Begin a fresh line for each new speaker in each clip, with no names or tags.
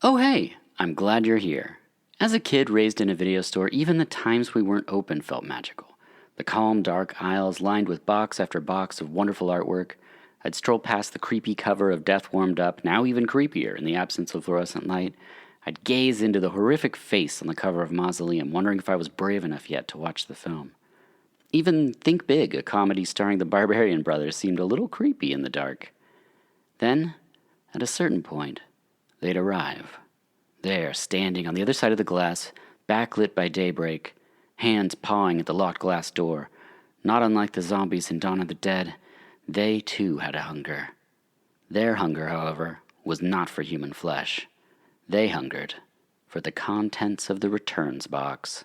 Oh hey, I'm glad you're here. As a kid raised in a video store, even the times we weren't open felt magical. The calm, dark aisles lined with box after box of wonderful artwork. I'd stroll past the creepy cover of Death Warmed Up, now even creepier in the absence of fluorescent light. I'd gaze into the horrific face on the cover of Mausoleum, wondering if I was brave enough yet to watch the film. Even Think Big, a comedy starring the Barbarian Brothers, seemed a little creepy in the dark. Then, at a certain point, they'd arrive. There, standing on the other side of the glass, backlit by daybreak, hands pawing at the locked glass door. Not unlike the zombies in Dawn of the Dead, they too had a hunger. Their hunger, however, was not for human flesh. They hungered for the contents of the returns box.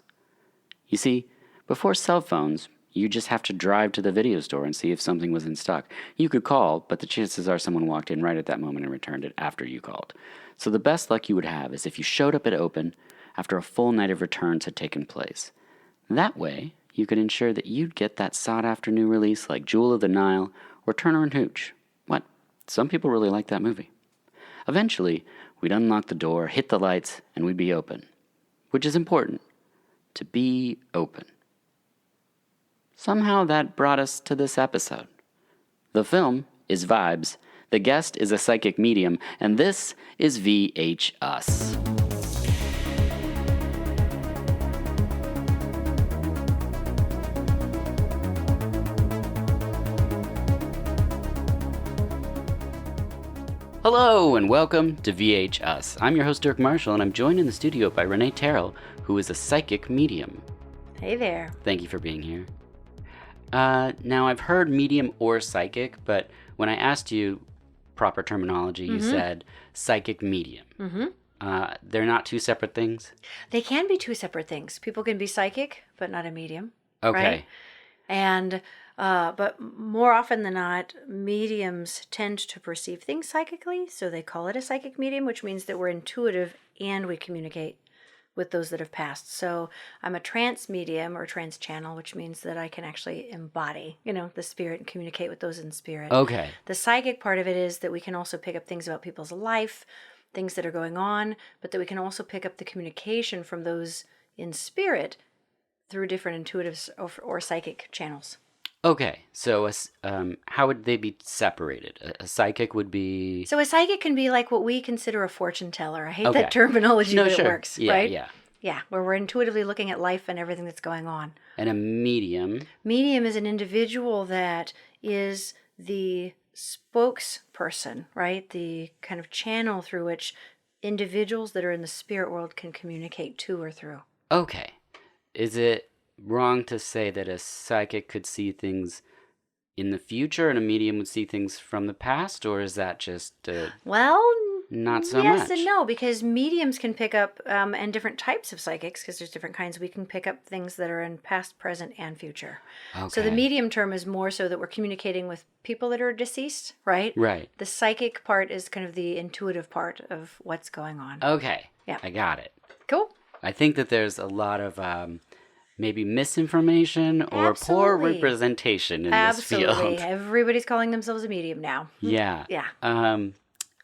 You see, before cell phones, you just have to drive to the video store and see if something was in stock. You could call, but the chances are someone walked in right at that moment and returned it after you called. So the best luck you would have is if you showed up at open after a full night of returns had taken place. That way, you could ensure that you'd get that sought-after new release like Jewel of the Nile or Turner and Hooch. What? Some people really like that movie. Eventually, we'd unlock the door, hit the lights, and we'd be open. Which is important. To be open. Somehow that brought us to this episode. The film is Vibes, the guest is a psychic medium, and this is VH Us. Hello and welcome to VH Us. I'm your host Dirk Marshall, and I'm joined in the studio by Renee Terrill, who is a psychic medium.
Hey there.
Thank you for being here. Now, I've heard medium or psychic, but when I asked you proper terminology, you said psychic medium. They're not two separate things?
They can be two separate things. People can be psychic, but not a medium.
Okay.
Right? And, but more often than not, mediums tend to perceive things psychically, so they call it a psychic medium, which means that we're intuitive and we communicate with those that have passed. So I'm a trance medium or trance channel, which means that I can actually embody, the spirit and communicate with those in spirit.
Okay.
The psychic part of it is that we can also pick up things about people's life, things that are going on, but that we can also pick up the communication from those in spirit through different intuitive or psychic channels.
Okay, so how would they be separated? A psychic would be...
So a psychic can be like what we consider a fortune teller. I hate that terminology, but it works, right? Yeah, where we're intuitively looking at life and everything that's going on.
And a medium?
Medium is an individual that is the spokesperson, right? The kind of channel through which individuals that are in the spirit world can communicate to or through.
Okay. Is it wrong to say that a psychic could see things in the future and a medium would see things from the past, or is that just not so much?
Yes and no, because mediums can pick up, and different types of psychics, because there's different kinds, we can pick up things that are in past, present, and future. Okay. So the medium term is more so that we're communicating with people that are deceased, right?
Right.
The psychic part is kind of the intuitive part of what's going on.
Okay.
Yeah.
I got it.
Cool.
I think that there's a lot of maybe misinformation or poor representation in this field.
Absolutely. Everybody's calling themselves a medium now.
Yeah.
Yeah.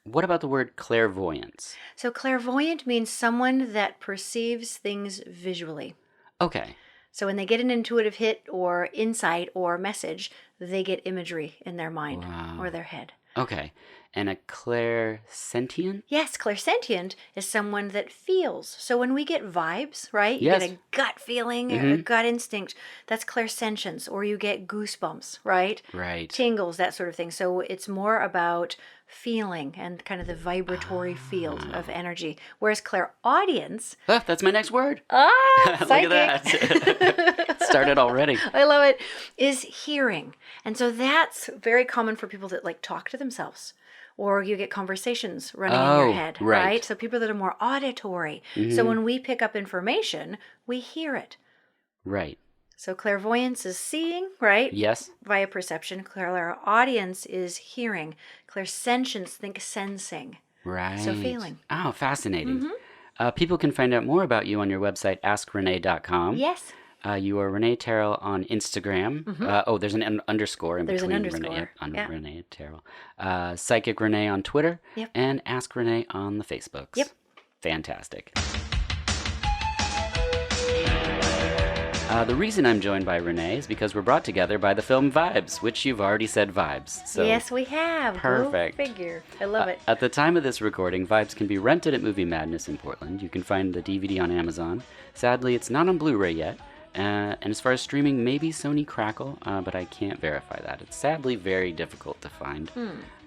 What about the word clairvoyance?
So clairvoyant means someone that perceives things visually.
Okay.
So when they get an intuitive hit or insight or message, they get imagery in their mind or their head.
Okay. And a clairsentient?
Yes, clairsentient is someone that feels. So when we get vibes, right? You
Yes.
get a gut feeling or a gut instinct. That's clairsentience. Or you get goosebumps, right?
Right.
Tingles, that sort of thing. So it's more about feeling and kind of the vibratory field of energy. Whereas clairaudience...
that's my next word.
Psychic.
Look at that. Started already.
I love it. Is hearing. And so that's very common for people that talk to themselves. Or you get conversations running in your head, right? So people that are more auditory. So when we pick up information, we hear it.
Right.
So clairvoyance is seeing, right?
Yes.
Via perception. Clairaudience is hearing. Clairsentience, think sensing.
Right.
So feeling.
Oh, fascinating. People can find out more about you on your website, askrenee.com.
Yes.
You are Renee Terrill on Instagram. There's an underscore in
There's
between.
an underscore.
Renee Terrill. Psychic Renee on Twitter.
Yep.
And Ask Renee on the Facebooks.
Yep.
fantastic. The reason I'm joined by Renee is because we're brought together by the film Vibes, which you've already said Vibes. So
yes, we have.
perfect.
Go figure. I love it.
At the time of this recording, Vibes can be rented at Movie Madness in Portland. You can find the DVD on Amazon. Sadly, it's not on Blu-ray yet. And as far as streaming, maybe Sony Crackle, but I can't verify that. It's sadly very difficult to find.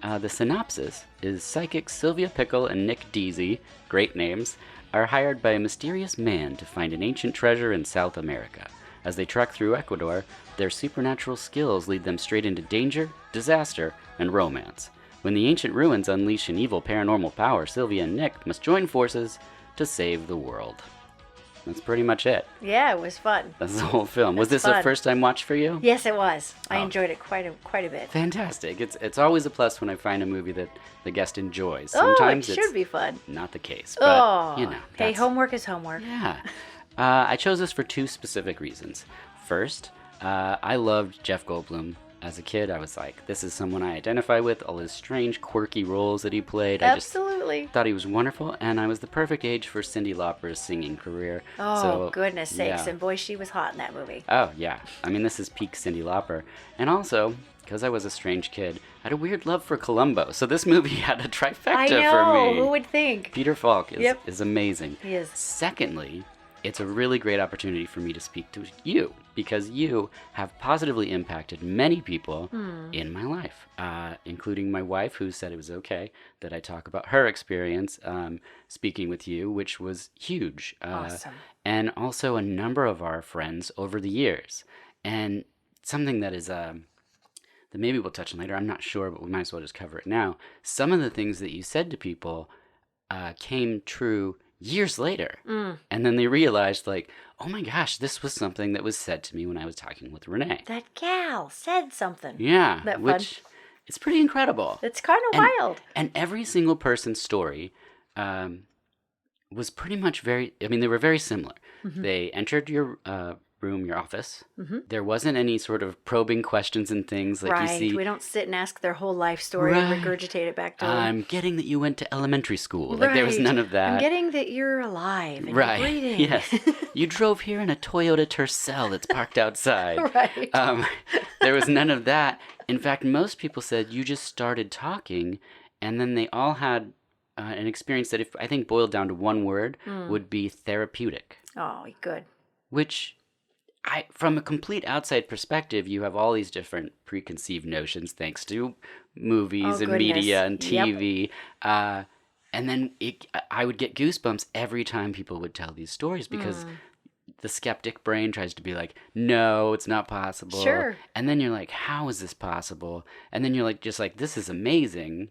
The synopsis is psychics Sylvia Pickle and Nick Deasy, great names, are hired by a mysterious man to find an ancient treasure in South America. As they trek through Ecuador, their supernatural skills lead them straight into danger, disaster, and romance. When the ancient ruins unleash an evil paranormal power, Sylvia and Nick must join forces to save the world. That's pretty much it.
Yeah, it was fun.
That's the whole film. Was this a first-time watch for you?
Yes, it was. I enjoyed it quite a bit.
Fantastic. It's always a plus when I find a movie that the guest enjoys.
Sometimes it should be fun.
Not the case, but you know.
Hey, homework is homework.
Yeah. I chose this for two specific reasons. First, I loved Jeff Goldblum. As a kid, I was like, this is someone I identify with, all his strange, quirky roles that he played.
Absolutely.
I just thought he was wonderful, and I was the perfect age for Cyndi Lauper's singing career.
Oh,
so,
goodness sakes.
yeah.
And boy, she was hot in that movie.
Oh, yeah. I mean, this is peak Cyndi Lauper. And also, because I was a strange kid, I had a weird love for Columbo. So this movie had a trifecta for me.
Who would think?
Peter Falk is amazing.
He is.
Secondly, it's a really great opportunity for me to speak to you because you have positively impacted many people in my life, including my wife, who said it was okay that I talk about her experience speaking with you, which was huge.
Awesome.
And also a number of our friends over the years. And something that is that maybe we'll touch on later, I'm not sure, but we might as well just cover it now. Some of the things that you said to people came true years later. And then they realized, like, oh my gosh, this was something that was said to me when I was talking with Renee.
That gal said something.
Yeah.
That
which it's pretty incredible.
It's kind of wild.
And every single person's story was pretty much they were very similar. They entered your room, your office. There wasn't any sort of probing questions and things like you see.
We don't sit and ask their whole life story and regurgitate it back to them.
I'm getting that you went to elementary school. Like there was none of that.
I'm getting that you're alive and you're breathing.
Yes. You drove here in a Toyota Tercel that's parked outside.
Right.
There was none of that. In fact, most people said you just started talking and then they all had an experience that if I think boiled down to one word would be therapeutic.
Oh, good.
Which from a complete outside perspective, you have all these different preconceived notions thanks to movies and media and TV. Yep. And then I would get goosebumps every time people would tell these stories because the skeptic brain tries to be like, no, it's not possible.
Sure.
And then you're like, how is this possible? And then you're like, just like, this is amazing.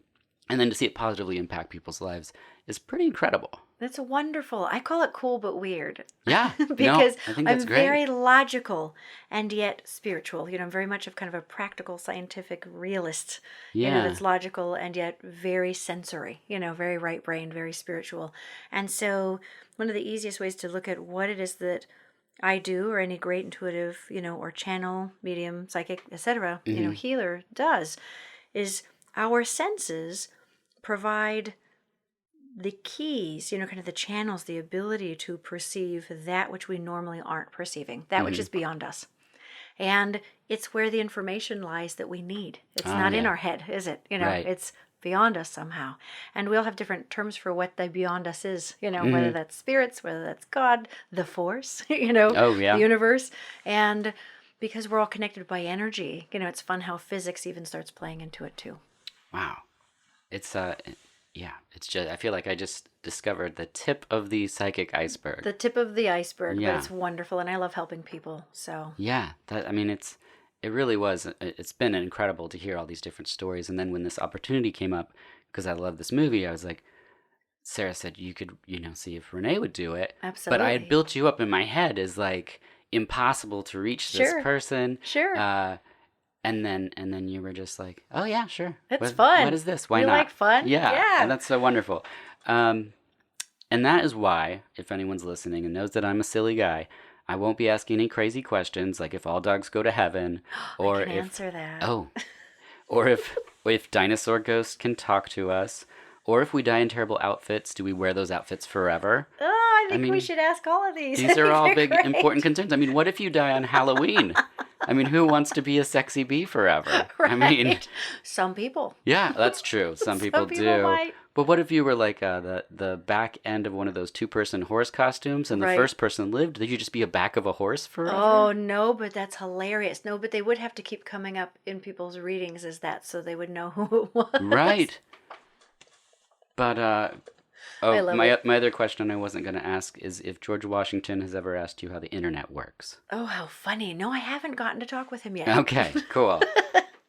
And then to see it positively impact people's lives is pretty incredible.
That's wonderful. I call it cool but weird.
Yeah.
Because
I think that's
I'm
great.
very logical and yet spiritual. I'm very much of kind of a practical, scientific realist.
Yeah.
That's logical and yet very sensory, very right brain, very spiritual. And so one of the easiest ways to look at what it is that I do or any great intuitive, or channel, medium, psychic, etc., healer does is our senses provide the keys, kind of the channels, the ability to perceive that which we normally aren't perceiving, that which is beyond us. And it's where the information lies that we need. It's not in our head, is it?
Right.
It's beyond us somehow. And we all have different terms for what the beyond us is, whether that's spirits, whether that's God, the force, the universe. And because we're all connected by energy, it's fun how physics even starts playing into it too.
Wow. It's it's just, I feel like I just discovered the tip of the psychic iceberg.
The tip of the iceberg, but it's wonderful, and I love helping people, so.
Yeah, it really was, it's been incredible to hear all these different stories, and then when this opportunity came up, because I love this movie, I was like, Sarah said you could, see if Renee would do it.
Absolutely.
But I had built you up in my head as like, impossible to reach this person.
Sure.
And then you were just like, oh yeah, sure.
It's fun.
What is this? Why
you
not?
Like fun?
Yeah. And that's so wonderful. And that is why, if anyone's listening and knows that I'm a silly guy, I won't be asking any crazy questions like if all dogs go to heaven, or
I can answer that.
or if dinosaur ghosts can talk to us, Or if we die in terrible outfits, do we wear those outfits forever?
Oh, I think we should ask all of these.
These are all big,
great.
important concerns. I mean, what if you die on Halloween? I mean, who wants to be a sexy bee forever?
Right.
I mean,
some people.
Yeah, that's true. Some people do.
Might.
But what if you were like the back end of one of those 2-person horse costumes, and the first person lived? Did you just be a back of a horse forever?
Oh no, but that's hilarious. No, but they would have to keep coming up in people's readings as that, so they would know who it was.
Right. But my
it.
other question I wasn't going to ask is if George Washington has ever asked you how the internet works.
Oh, how funny! No, I haven't gotten to talk with him yet.
Okay, cool.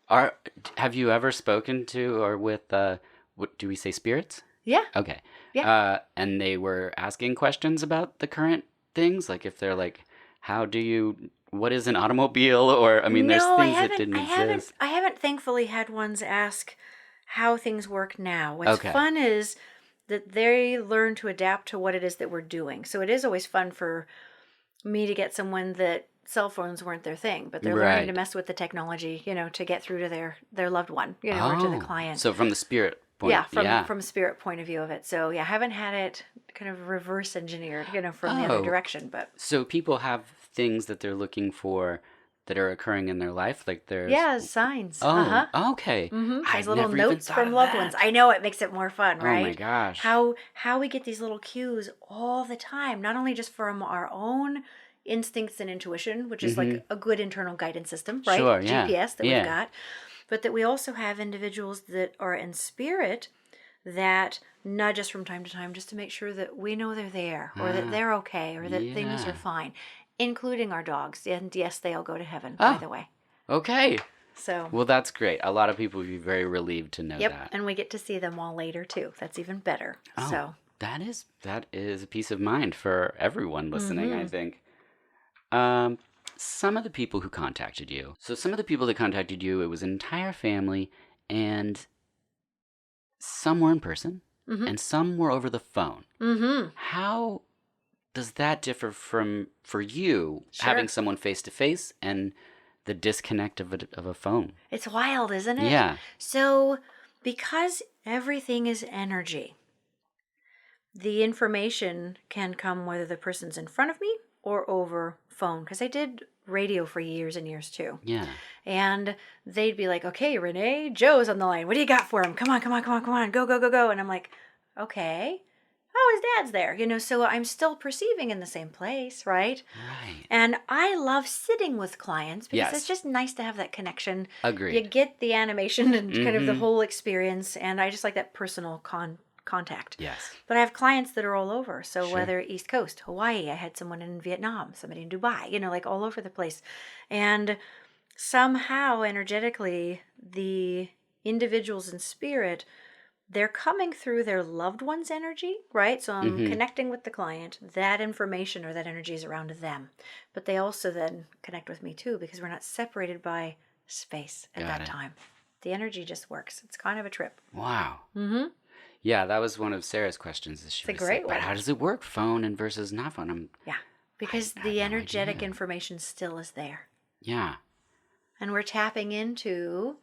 Have you ever spoken to or with what do we say, spirits?
Yeah.
Okay.
Yeah.
And they were asking questions about the current things, like if they're like, what is an automobile? Or, I mean, there's things that didn't exist.
I haven't thankfully had ones ask how things work now. What's fun is that they learn to adapt to what it is that we're doing. So it is always fun for me to get someone that cell phones weren't their thing, but they're learning to mess with the technology, to get through to their loved one, or to the client.
So from the spirit point.
From a spirit point of view of it. So I haven't had it kind of reverse engineered, from the other direction. But
so people have things that they're looking for that are occurring in their life, like there's
signs.
Okay.
There's little notes from loved ones. I know, it makes it more fun, right?
Oh my gosh.
How we get these little cues all the time, not only just from our own instincts and intuition, which is like a good internal guidance system, right?
Sure, yeah.
GPS that we've got, but that we also have individuals that are in spirit that nudge us from time to time just to make sure that we know they're there, or that they're okay, or that things are fine, including our dogs. And yes, they all go to heaven, by the way.
Okay.
So.
Well, that's great. A lot of people would be very relieved to know that.
Yep, and we get to see them all later too. That's even better.
Oh,
so.
That is a peace of mind for everyone listening, I think. Some of the people who contacted you. So some of the people that contacted you, it was an entire family, and some were in person, and some were over the phone. How does that differ for you, having someone face to face and the disconnect of a phone?
It's wild, isn't it?
Yeah.
So because everything is energy, the information can come whether the person's in front of me or over phone, because I did radio for years and years too. Yeah. And they'd be like, okay, Renee, Joe's on the line. What do you got for him? Come on, go. And I'm like, okay. Oh, his dad's there, so I'm still perceiving in the same place, right? Right. And I love sitting with clients because it's just nice to have that connection.
Agreed.
You get the animation and kind of the whole experience, and I just like that personal contact. Yes. But I have clients that are all over. So whether East Coast, Hawaii, I had someone in Vietnam, somebody in Dubai, like all over the place. And somehow energetically, the individuals in spirit, they're coming through their loved one's energy, right? So I'm connecting with the client. That information or that energy is around them. But they also then connect with me too, because we're not separated by space at that time. The energy just works. It's kind of a trip.
Wow. Yeah, that was one of Sarah's questions. It's
a great one.
But how does it work, phone and versus not phone?
Because the energetic information still is there.
Yeah.
And we're tapping into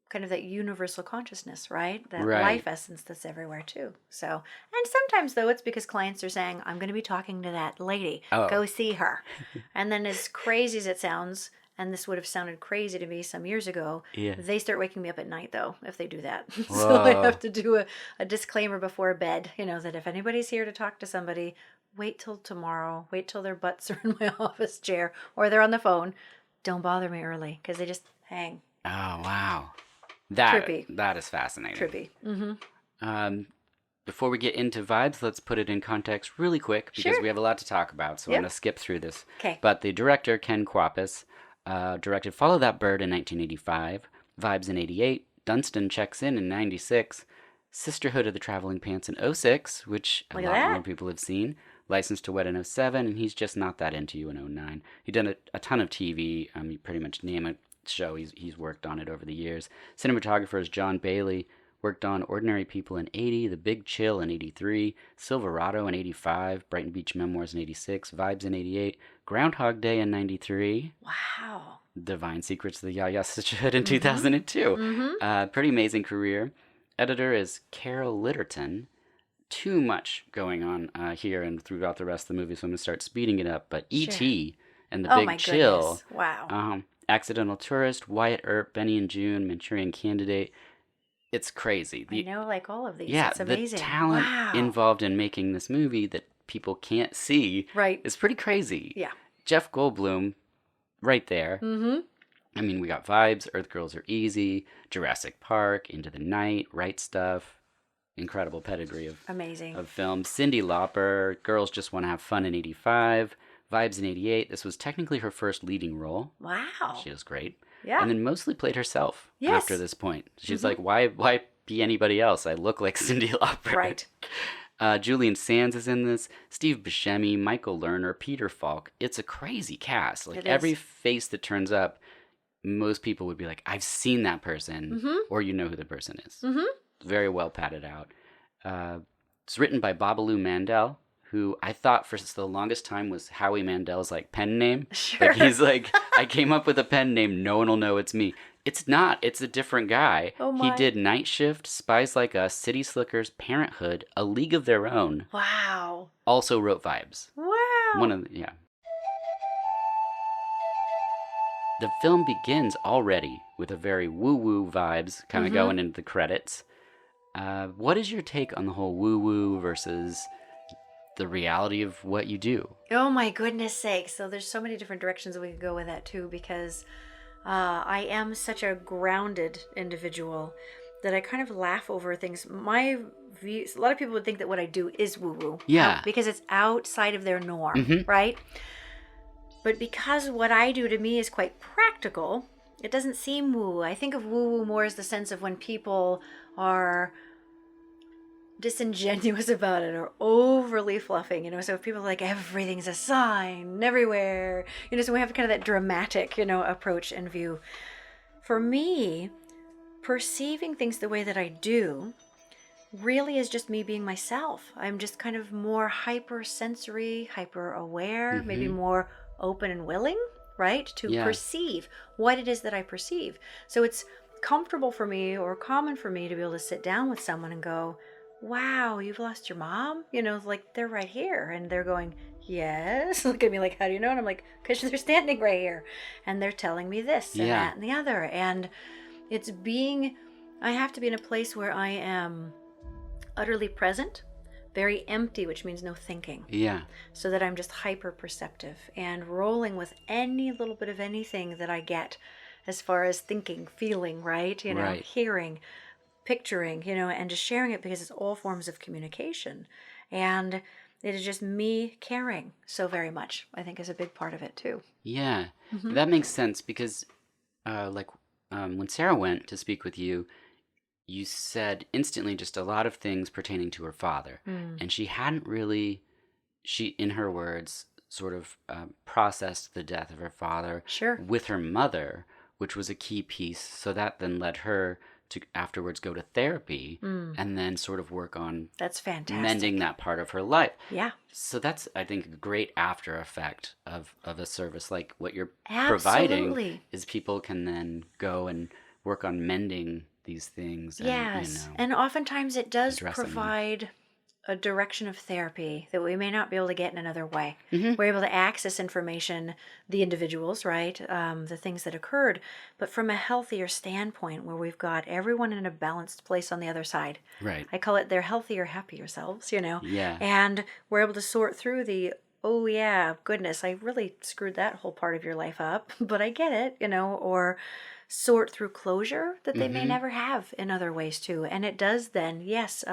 kind of that universal consciousness, right? That life essence that's everywhere too. So, and sometimes though, it's because clients are saying, I'm going to be talking to that lady. Go see her. And then as crazy as it sounds, and this would have sounded crazy to me some years ago, they start waking me up at night though, if they do that. So I have to do a disclaimer before bed, that if anybody's here to talk to somebody, wait till tomorrow, wait till their butts are in my office chair or they're on the phone. Don't bother me early because they just hang.
Oh, wow.
Trippy.
That is fascinating.
Trippy.
Before we get into vibes, let's put it in context really quick because we have a lot to talk about. So I'm going to skip through this.
Okay.
But the director, Ken Kwapis, directed Follow That Bird in 1985, Vibes in 88, Dunstan Checks In 96, Sisterhood of the Traveling Pants in 06, which a lot more people have seen, License to Wed in 07, and He's Just Not That Into You in 09. He's done a ton of TV. You pretty much name a show, he's worked on it over the years. Cinematographer is John Bailey, worked on Ordinary People in 80, The Big Chill in 83, Silverado in 85, Brighton Beach Memoirs in 86, Vibes in 88, Groundhog Day in 93. Wow. Divine Secrets of the Yaya Sisterhood in 2002. Pretty amazing career. editor is Carol Litterton. Too much going on here and throughout the rest of the movie, so I'm going to start speeding it up. But E.T. and The
Oh
Big
my
Chill.
goodness. Wow.
Accidental Tourist, Wyatt Earp, Benny and June, Manchurian Candidate. It's crazy.
I know, like all of these.
Yeah,
It's amazing.
the talent
Wow.
involved in making this movie that people can't see is pretty crazy.
Yeah.
Jeff Goldblum, right there.
Mm-hmm.
I mean, we got Vibes, Earth Girls Are Easy, Jurassic Park, Into the Night, Right Stuff. Incredible pedigree of films. Cyndi Lauper, Girls Just Want to Have Fun in 85, Vibes in 88. This was technically her first leading role.
Wow.
She was great.
Yeah.
And then mostly played herself after this point. She's like, why be anybody else? I look like Cyndi Lauper.
Right.
Julian Sands is in this. Steve Buscemi, Michael Lerner, Peter Falk. It's a crazy cast. Like every face that turns up, most people would be like, I've seen that person, or you know who the person is. Mm-hmm. Very well padded out. It's written by Babalu Mandel, who I thought for the longest time was Howie Mandel's like pen name.
Sure.
Like he's like, I came up with a pen name, no one will know it's me. It's not. It's a different guy.
Oh my.
He did Night Shift, Spies Like Us, City Slickers, Parenthood, A League of Their Own.
Wow.
Also wrote Vibes.
Wow.
The film begins already with a very woo-woo vibes kind of going into the credits. What is your take on the whole woo-woo versus the reality of what you do?
Oh my goodness sake. So there's so many different directions we could go with that too, because I am such a grounded individual that I kind of laugh over things. My views, a lot of people would think that what I do is woo-woo.
Yeah.
Because it's outside of their norm, right? But because what I do to me is quite practical, it doesn't seem woo. I think of woo-woo more as the sense of when people are disingenuous about it or overly fluffing, so if people are like, everything's a sign everywhere, so we have kind of that dramatic, approach and view. For me, perceiving things the way that I do really is just me being myself. I'm just kind of more hypersensory, hyper aware, maybe more open and willing, right, to perceive what it is that I perceive. So it's comfortable for me or common for me to be able to sit down with someone and go, wow, you've lost your mom? Like they're right here. And they're going, yes. Look at me like, how do you know? And I'm like, because they're standing right here. And they're telling me this and that and the other. And it's I have to be in a place where I am utterly present, very empty, which means no thinking.
Yeah.
So that I'm just hyper perceptive and rolling with any little bit of anything that I get as far as thinking, feeling, right? Hearing, picturing, and just sharing it, because it's all forms of communication. And it is just me caring so very much, I think, is a big part of it too.
Yeah. That makes sense, because when Sarah went to speak with you, you said instantly just a lot of things pertaining to her father. And she hadn't really, in her words, sort of processed the death of her father with her mother, which was a key piece. So that then led her to afterwards go to therapy and then sort of work on
that's fantastic,
mending that part of her life.
Yeah.
So that's, I think, a great after effect of a service like what you're
Absolutely.
providing, is people can then go and work on mending these things.
Yes. And oftentimes it does provide a direction of therapy that we may not be able to get in another way. We're able to access information, the individuals, right? The things that occurred, but from a healthier standpoint where we've got everyone in a balanced place on the other side.
Right.
I call it their healthier, happier selves,
Yeah.
And we're able to sort through the, oh yeah, goodness, I really screwed that whole part of your life up, but I get it, or sort through closure that they may never have in other ways too. And it does then, yes,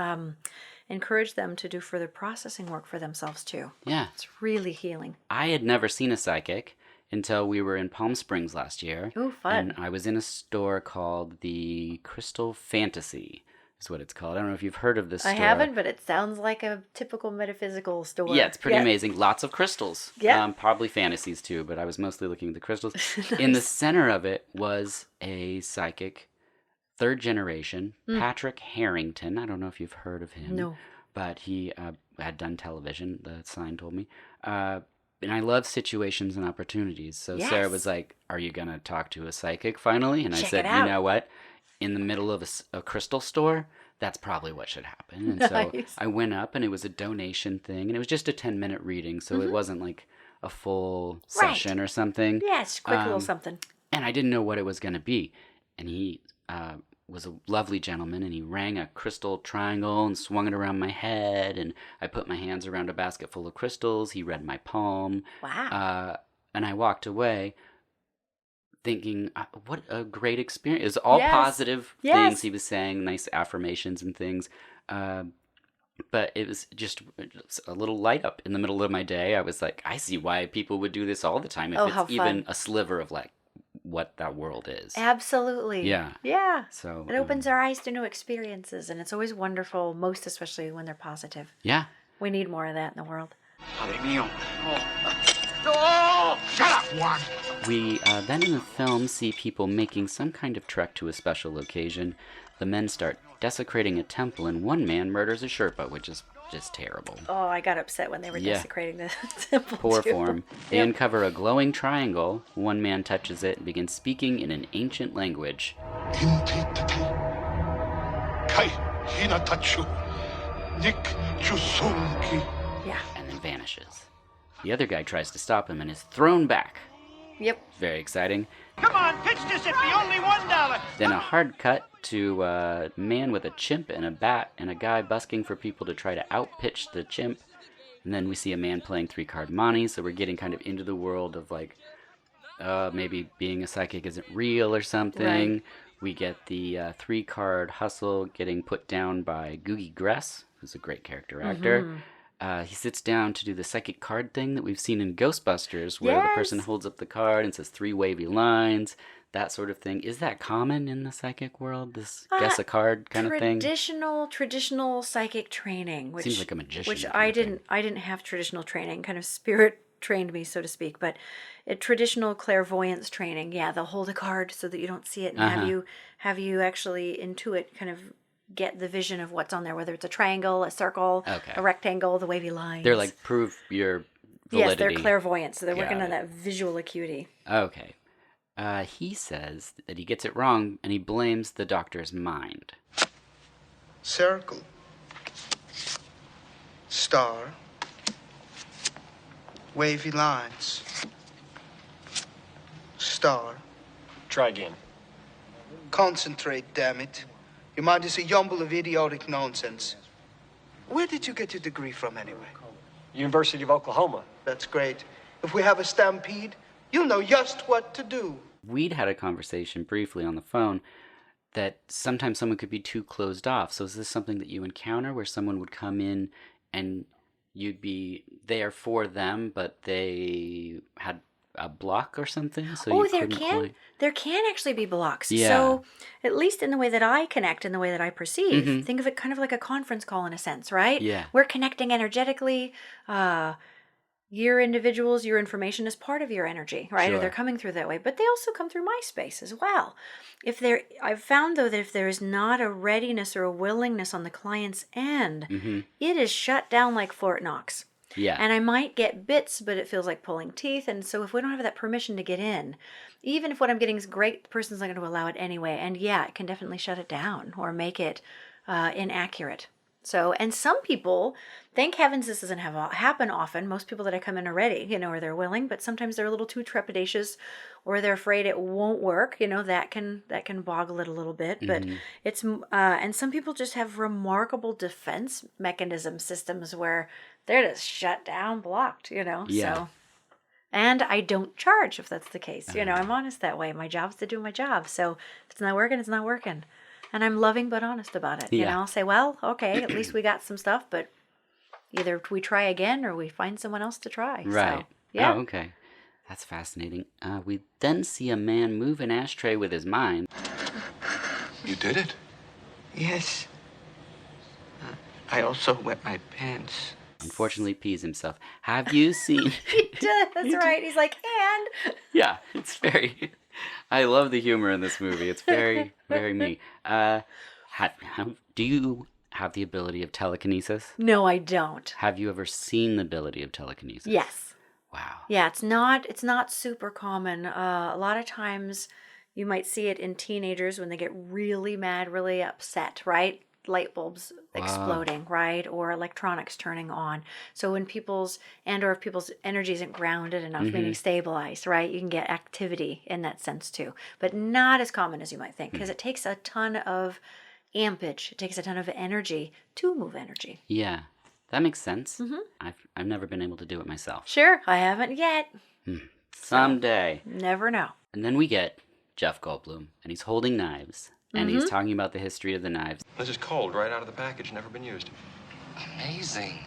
encourage them to do further processing work for themselves too.
Yeah.
It's really healing.
I had never seen a psychic until we were in Palm Springs last year.
Oh, fun.
And I was in a store called the Crystal Fantasy, is what it's called. I don't know if you've heard of this store.
I haven't, but it sounds like a typical metaphysical store.
Yeah, it's pretty amazing. Lots of crystals.
Yeah.
Probably fantasies too, but I was mostly looking at the crystals.
Nice.
In the center of it was a psychic, third generation, Patrick Harrington. I don't know if you've heard of him.
No.
But he had done television, the sign told me. And I love situations and opportunities. So Sarah was like, are you going to talk to a psychic finally? And I said, you know what? in the middle of a crystal store, that's probably what should happen. And so
Nice.
I went up, and it was a donation thing, and it was just a 10-minute reading, so it wasn't like a full session or something.
Yeah, it's a quick little something.
And I didn't know what it was going to be. And he was a lovely gentleman, and he rang a crystal triangle and swung it around my head, and I put my hands around a basket full of crystals. He read my palm.
Wow.
And I walked away thinking, what a great experience. It was all
Yes.
positive
Yes.
things he was saying, nice affirmations and things. But it was just a little light up in the middle of my day. I was like, I see why people would do this all the time if
how
it's even
fun.
a sliver of like what that world is.
Absolutely.
Yeah.
Yeah.
So
It opens our eyes to new experiences, and it's always wonderful, most especially when they're positive.
yeah.
We need more of that in the world.
Padre mío. No! Shut up, Juan!
We then in the film see people making some kind of trek to a special occasion. The men start desecrating a temple, and one man murders a Sherpa, which is just terrible.
Oh, I got upset when they were
Yeah.
desecrating the temple.
Poor
too.
form. They
Yep.
uncover a glowing triangle. One man touches it and begins speaking in an ancient language.
Intitati. Kai hinatachu. Nik chusunki.
Yeah.
And then vanishes. The other guy tries to stop him and is thrown back.
Yep.
Very exciting.
Come on, pitch this at me, only $1.
Then a hard cut to a man with a chimp and a bat and a guy busking for people to try to outpitch the chimp. And then we see a man playing 3-card money, so we're getting kind of into the world of like, maybe being a psychic isn't real or something.
Right.
We get the 3-card hustle getting put down by Googie Gress, who's a great character actor. He sits down to do the psychic card thing that we've seen in Ghostbusters, where the person
Yes.
holds up the card and says 3 wavy lines, that sort of thing. Is that common in the psychic world, this guess a card kind of thing?
Traditional psychic training, which
Seems like a magician
Which
kind
I
of thing.
didn't have traditional training. Kind of spirit trained me, so to speak. But traditional clairvoyance training, yeah, they'll hold a card so that you don't see it, and have you actually intuit, kind of get the vision of what's on there, whether it's a triangle, a circle,
Okay.
a rectangle, the wavy lines.
They're like, prove your
yes,
validity.
they're clairvoyant, so they're working
Got
on
it.
that visual acuity.
Okay. He says that he gets it wrong, and he blames the doctor's mind.
Circle. Star. Wavy lines. Star.
Try again.
Concentrate, damn it. Your mind is a jumble of idiotic nonsense. Where did you get your degree from, anyway?
University of Oklahoma.
That's great. If we have a stampede, you'll know just what to do.
We'd had a conversation briefly on the phone that sometimes someone could be too closed off. So is this something that you encounter where someone would come in and you'd be there for them, but they had a block or something? So
Oh,
you couldn't quite...
there can actually be blocks.
Yeah.
So, at least in the way that I connect, in the way that I perceive, think of it kind of like a conference call in a sense, right?
Yeah.
We're connecting energetically. Your individuals, your information is part of your energy, right? Or
Sure.
they're coming through that way, but they also come through my space as well. I've found though that if there is not a readiness or a willingness on the client's end, it is shut down like Fort Knox.
Yeah.
And I might get bits, but it feels like pulling teeth. And so if we don't have that permission to get in, even if what I'm getting is great, the person's not going to allow it anyway. And yeah, it can definitely shut it down or make it inaccurate. So, and some people, thank heavens this doesn't happen often. Most people that I come in are ready, or they're willing, but sometimes they're a little too trepidatious or they're afraid it won't work. That can boggle it a little bit, but it's, and some people just have remarkable defense mechanism systems where they're just shut down, blocked,
Yeah.
so. And I don't charge if that's the case. I'm honest that way. My job's to do my job. So if it's not working, it's not working. And I'm loving but honest about it.
Yeah.
I'll say, well, okay, at least we got some stuff, but either we try again or we find someone else to try.
Right.
So, yeah.
Oh, okay. That's fascinating. We then see a man move an ashtray with his mind.
You did it?
Yes. I also wet my pants.
Unfortunately, pees himself. Have you seen...
That's right. He's like, and...
Yeah, it's very... I love the humor in this movie. It's very, very me. Do you have the ability of telekinesis?
No, I don't.
Have you ever seen the ability of telekinesis?
Yes.
Wow.
Yeah, it's not super common. A lot of times, You might see it in teenagers when they get really mad, really upset, right? Light bulbs exploding, right? Or electronics turning on. So when people's if people's energy isn't grounded enough, meaning stabilized, right? You can get activity in that sense too, but not as common as you might think, because it takes a ton of ampage. It takes a ton of energy to move energy.
Yeah, that makes sense. I've never been able to do it myself.
Sure, I haven't yet.
Someday.
Never know.
And then we get Jeff Goldblum, and he's holding knives, and he's talking about the history of the knives.
This is cold, right out of the package, never been used.
Amazing.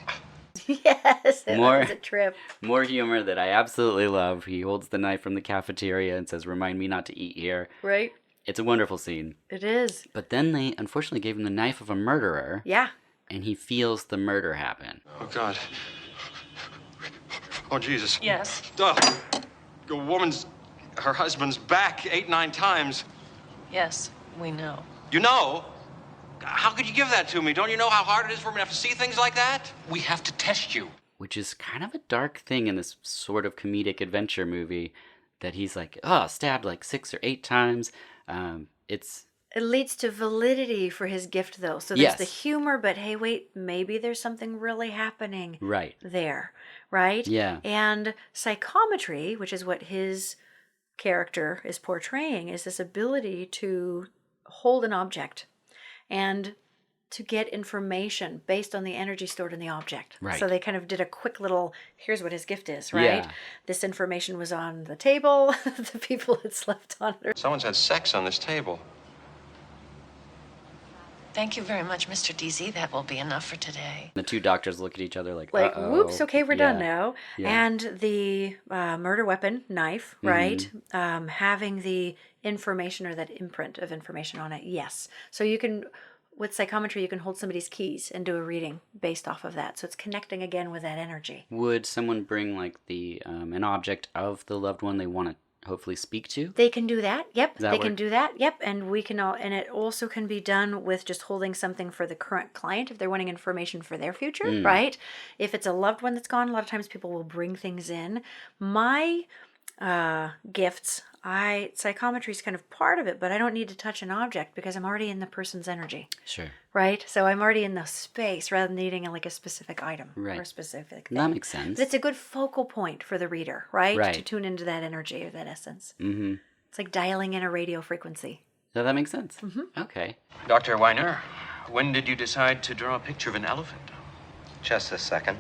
Yes, it was a trip.
More humor that I absolutely love. He holds the knife from the cafeteria and says, "Remind me not to eat here."
Right?
It's a wonderful scene.
It is.
But then they unfortunately gave him the knife of a murderer.
Yeah.
And he feels the murder happen.
Oh, God. Oh, Jesus.
Yes.
The woman's, her husband's back 8, 9 times.
Yes, we know.
You know? How could you give that to me? Don't you know how hard it is for me to have to see things like that?
We have to test you.
Which is kind of a dark thing in this sort of comedic adventure movie, that he's like, stabbed like 6 or 8 times.
It leads to validity for his gift, though. So there's the humor, but hey, wait, maybe there's something really happening there, right?
Yeah.
And psychometry, which is what his character is portraying, is this ability to hold an object and to get information based on the energy stored in the object.
Right.
So they kind of did a quick little, here's what his gift is, right?
Yeah.
This information was on the table. The people had slept on it.
Someone's had sex on this table.
Thank you very much, Mr. DZ. That will be enough for today.
The 2 doctors look at each other like,
whoops, okay, we're done now.
Yeah.
And the murder weapon, knife, right? Having the information or that imprint of information on it, yes. So you can, with psychometry, you can hold somebody's keys and do a reading based off of that. So it's connecting again with that energy.
Would someone bring like the an object of the loved one they want to hopefully speak to?
They can do that. Yep.
Does that
Can
work?
do that. Yep. And we can all, and it also can be done with just holding something for the current client if they're wanting information for their future, right? If it's a loved one that's gone, a lot of times people will bring things in. My gifts, psychometry is kind of part of it, but I don't need to touch an object because I'm already in the person's energy.
Sure.
Right? So I'm already in the space rather than needing like a specific item or a specific thing.
That makes sense.
But it's a good focal point for the reader, right?
Right.
To tune into that energy or that essence.
Mm-hmm.
It's like dialing in a radio frequency.
So that makes sense. Okay.
Dr. Weiner, when did you decide to draw a picture of an elephant?
Just a second.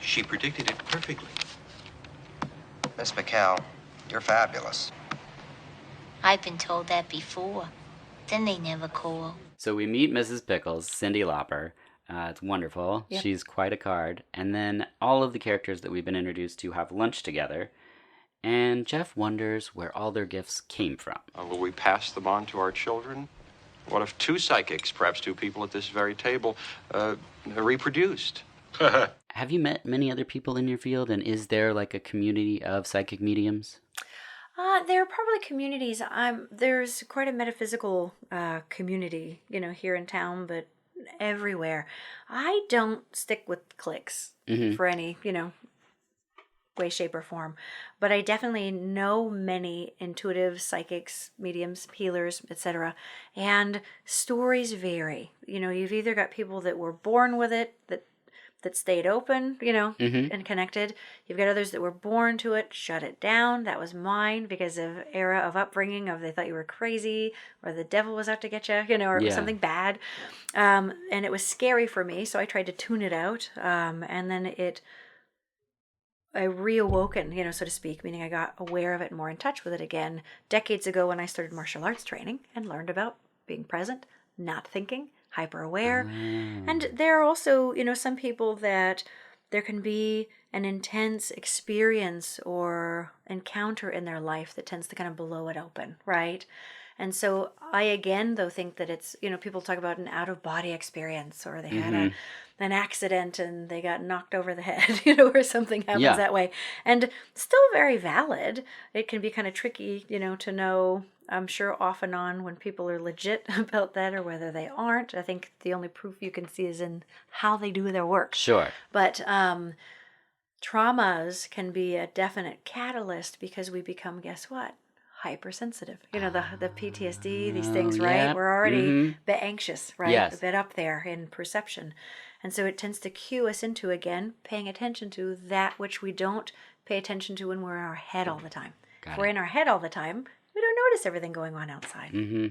She predicted it perfectly.
Miss McCall, you're fabulous.
I've been told that before. Then they never call.
So we meet Mrs. Pickles, Cyndi Lauper. It's wonderful.
Yep.
She's quite a card. And then all of the characters that we've been introduced to have lunch together. And Jeff wonders where all their gifts came from.
Will we pass them on to our children? What if 2 psychics, perhaps 2 people at this very table, reproduced?
Have you met many other people in your field? And is there like a community of psychic mediums?
There are probably communities. There's quite a metaphysical community, here in town, but everywhere. I don't stick with cliques for any, way, shape, or form. But I definitely know many intuitive psychics, mediums, healers, etc. And stories vary. You've either got people that were born with it, that stayed open, and connected. You've got others that were born to it, shut it down. That was mine because of era of upbringing of they thought you were crazy or the devil was out to get you, or it was something bad. And it was scary for me, so I tried to tune it out. And then I reawoken, so to speak, meaning I got aware of it and more in touch with it again decades ago when I started martial arts training and learned about being present, not thinking, hyper aware. And there are also, some people that there can be an intense experience or encounter in their life that tends to kind of blow it open, right? And so I, again, though, think that it's, people talk about an out-of-body experience or they had an accident and they got knocked over the head, or something happens that way. And still very valid. It can be kind of tricky, to know, I'm sure off and on when people are legit about that or whether they aren't. I think the only proof you can see is in how they do their work.
Sure.
But traumas can be a definite catalyst because we become, guess what? hypersensitive. You know, the PTSD, these things, right?
yeah.
We're already a bit anxious, right?
Yes.
A bit up there in perception. And so it tends to cue us into, again, paying attention to that which we don't pay attention to when we're in our head all the time. If we're in our head all the time, we don't notice everything going on outside.
Mm-hmm.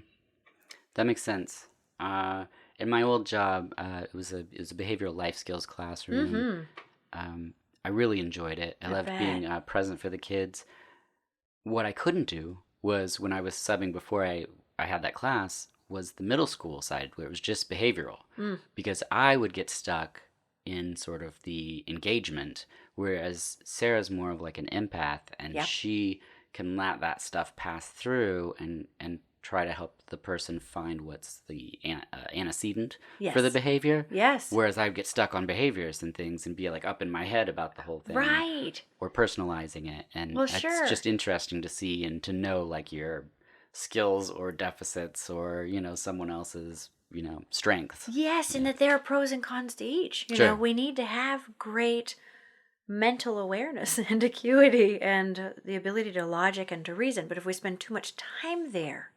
That makes sense. In my old job, it was a behavioral life skills classroom. I really enjoyed it. I loved being present for the kids. What I couldn't do was, when I was subbing before I had that class, was the middle school side, where it was just behavioral. Because I would get stuck in sort of the engagement, whereas Sarah's more of like an empath, and she can let that stuff pass through and try to help the person find what's the antecedent for the behavior.
Yes.
Whereas I would get stuck on behaviors and things and be like up in my head about the whole thing.
Right.
Or personalizing it. And it's just interesting to see and to know like your skills or deficits or, you know, someone else's, you know, strengths.
Yes, and that there are pros and cons to each. You know, we need to have great mental awareness and acuity and the ability to logic and to reason. But if we spend too much time there,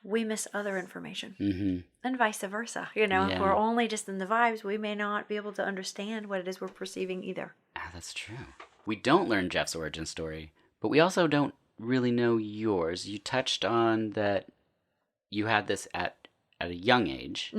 we miss other information. And vice versa. You know, if we're only just in the vibes, we may not be able to understand what it is we're perceiving either.
That's true. We don't learn Jeff's origin story, but we also don't really know yours. You touched on that you had this at a young age.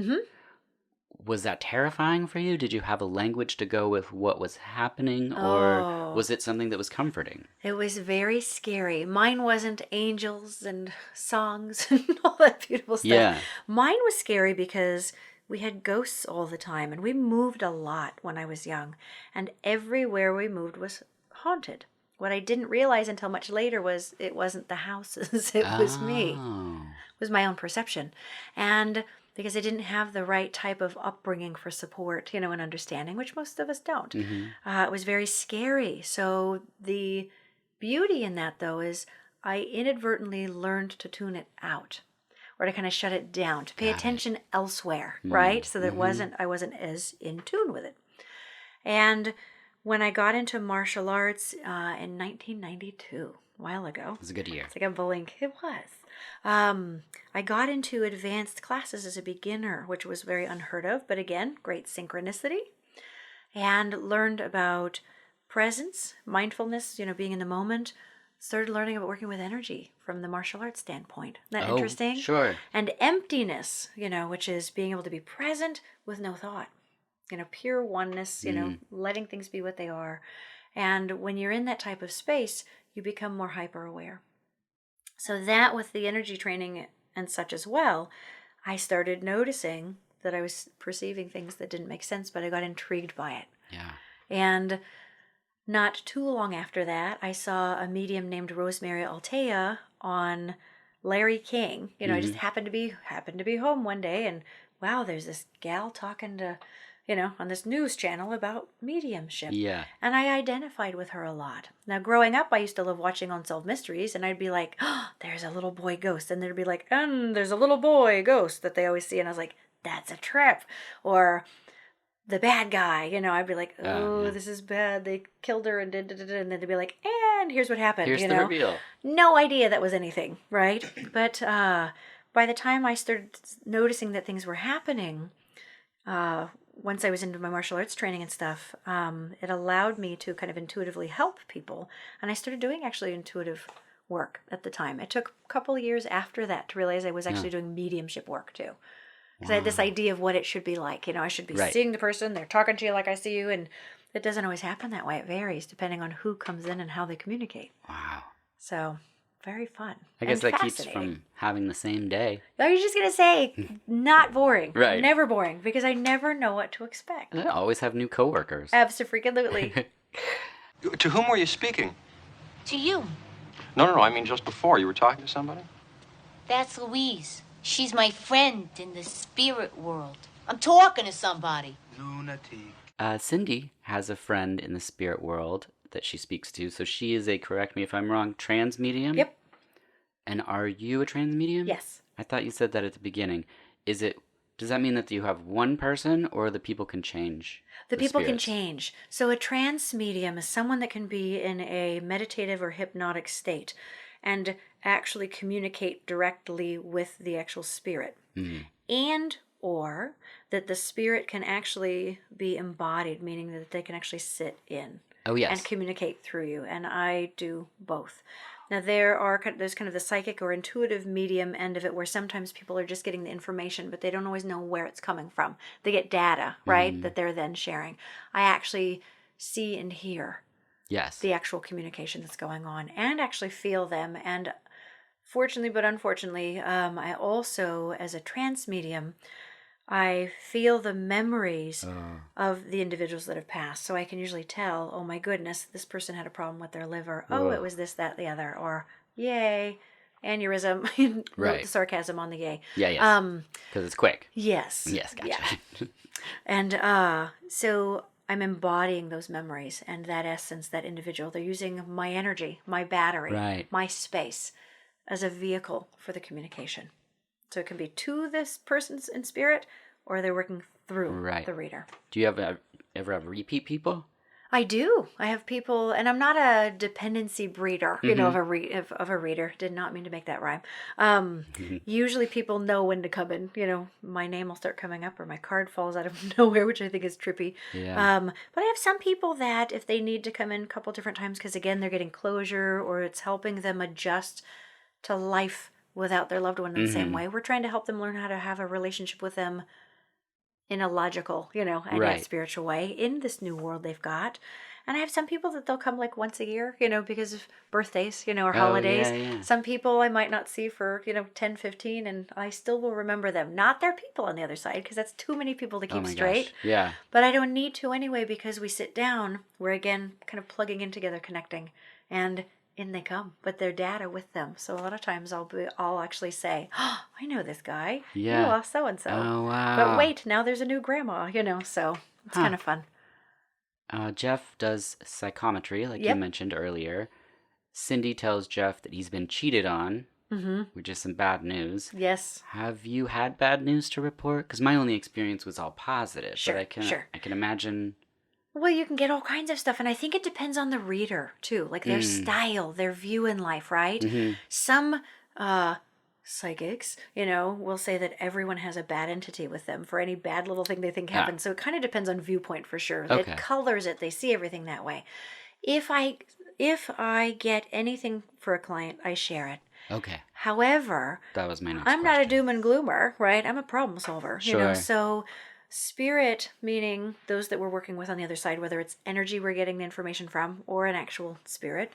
Was that terrifying for you? Did you have a language to go with what was happening, or was it something that was comforting?
It was very scary. Mine wasn't angels and songs and all that beautiful stuff.
Yeah.
Mine was scary because we had ghosts all the time, and we moved a lot when I was young, and everywhere we moved was haunted. What I didn't realize until much later was it wasn't the houses, it was me. It was my own perception. And because I didn't have the right type of upbringing for support, you know, and understanding, which most of us don't. It was very scary. So the beauty in that, though, is I inadvertently learned to tune it out, or to kind of shut it down, to pay attention elsewhere, right? So that I wasn't as in tune with it. And when I got into martial arts in 1992, a while ago.
It was a good year.
It's like a blink. It was. I got into advanced classes as a beginner, which was very unheard of, but again, great synchronicity, and learned about presence, mindfulness, you know, being in the moment. Started learning about working with energy from the martial arts standpoint. Isn't that interesting?
Sure.
And emptiness, you know, which is being able to be present with no thought. You know, pure oneness, you know, letting things be what they are. And when you're in that type of space, you become more hyper aware. So that, with the energy training and such as well, I started noticing that I was perceiving things that didn't make sense, but I got intrigued by it.
Yeah.
And not too long after that, I saw a medium named Rosemary Altea on Larry King. You know, I just happened to be home one day, and wow, there's this gal talking to, you know, on this news channel about mediumship.
Yeah.
And I identified with her a lot. Now, growing up, I used to love watching Unsolved Mysteries, and I'd be like, oh, there's a little boy ghost. And there'd be like, and there's a little boy ghost that they always see. And I was like, that's a trip. Or the bad guy, you know, I'd be like, this is bad. They killed her and did. And then they'd be like, and here's what happened.
Here's
you
the
know?
reveal.
No idea that was anything, right? But by the time I started noticing that things were happening, once I was into my martial arts training and stuff, it allowed me to kind of intuitively help people. And I started doing actually intuitive work at the time. It took a couple of years after that to realize I was actually doing mediumship work too. Because I had this idea of what it should be like. You know, I should be seeing the person, they're talking to you like I see you, and it doesn't always happen that way. It varies depending on who comes in and how they communicate.
Wow.
So, very fun.
I guess that keeps from having the same day.
I was just going to say, not boring.
Right.
Never boring, because I never know what to expect.
I always have new coworkers.
Absolutely.
To whom were you speaking?
To you.
No, I mean just before. You were talking to somebody?
That's Louise. She's my friend in the spirit world. I'm talking to somebody.
Lunatic.
Cindy has a friend in the spirit world that she speaks to. So she is a, correct me if I'm wrong, trans medium?
Yep.
And are you a trans medium?
Yes.
I thought you said that at the beginning. Does that mean that you have one person, or the people can change?
The people can
spirits?
change. So a trance medium is someone that can be in a meditative or hypnotic state. And actually communicate directly with the actual spirit. And or that the spirit can actually be embodied, meaning that they can actually sit in and communicate through you. And I do both. Now, there's kind of the psychic or intuitive medium end of it where sometimes people are just getting the information, but they don't always know where it's coming from. They get data, right, that they're then sharing. I actually see and hear the actual communication that's going on and actually feel them. And fortunately, but unfortunately, I also, as a trance medium, I feel the memories of the individuals that have passed. So I can usually tell, oh my goodness, this person had a problem with their liver. Oh, it was this, that, the other. Or, yay, aneurysm. Note the sarcasm on the yay.
Yeah, yes. Because it's quick.
Yes.
Yes, gotcha.
Yeah. And so I'm embodying those memories and that essence, that individual. They're using my energy, my battery, my space as a vehicle for the communication. So it can be to this person's in spirit, or they're working through the reader. Do
you ever have repeat people?
I do. I have people, and I'm not a dependency breeder, you know, of a reader. Did not mean to make that rhyme. Usually people know when to come in. You know, my name will start coming up, or my card falls out of nowhere, which I think is trippy.
Yeah.
But I have some people that if they need to come in a couple different times, because again, they're getting closure, or it's helping them adjust to life without their loved one in the same way. We're trying to help them learn how to have a relationship with them in a logical, you know, and a spiritual way in this new world they've got. And I have some people that they'll come like once a year, you know, because of birthdays, you know, or holidays.
Yeah.
Some people I might not see for, 10, 15, and I still will remember them. Not their people on the other side, because that's too many people to keep straight.
Gosh. Yeah.
But I don't need to anyway, because we sit down, we're again kind of plugging in together, connecting, and in they come, but their data with them. So a lot of times I'll actually say, oh, I know this guy.
Yeah.
You lost so-and-so.
Oh, wow.
But wait, now there's a new grandma, you know, so it's kind of fun.
Jeff does psychometry, like you mentioned earlier. Cindy tells Jeff that he's been cheated on, which is some bad news.
Yes.
Have you had bad news to report? Because my only experience was all positive.
Sure,
but I can imagine...
Well, you can get all kinds of stuff, and I think it depends on the reader, too. Like their style, their view in life, right? Some psychics, will say that everyone has a bad entity with them for any bad little thing they think happens. So it kind of depends on viewpoint for sure.
Okay.
It colors it. They see everything that way. If I get anything for a client, I share it.
Okay.
However,
that was my next
I'm
question.
not a doom and gloomer, right? I'm a problem solver,
Sure.
So spirit, meaning those that we're working with on the other side, whether it's energy we're getting the information from or an actual spirit,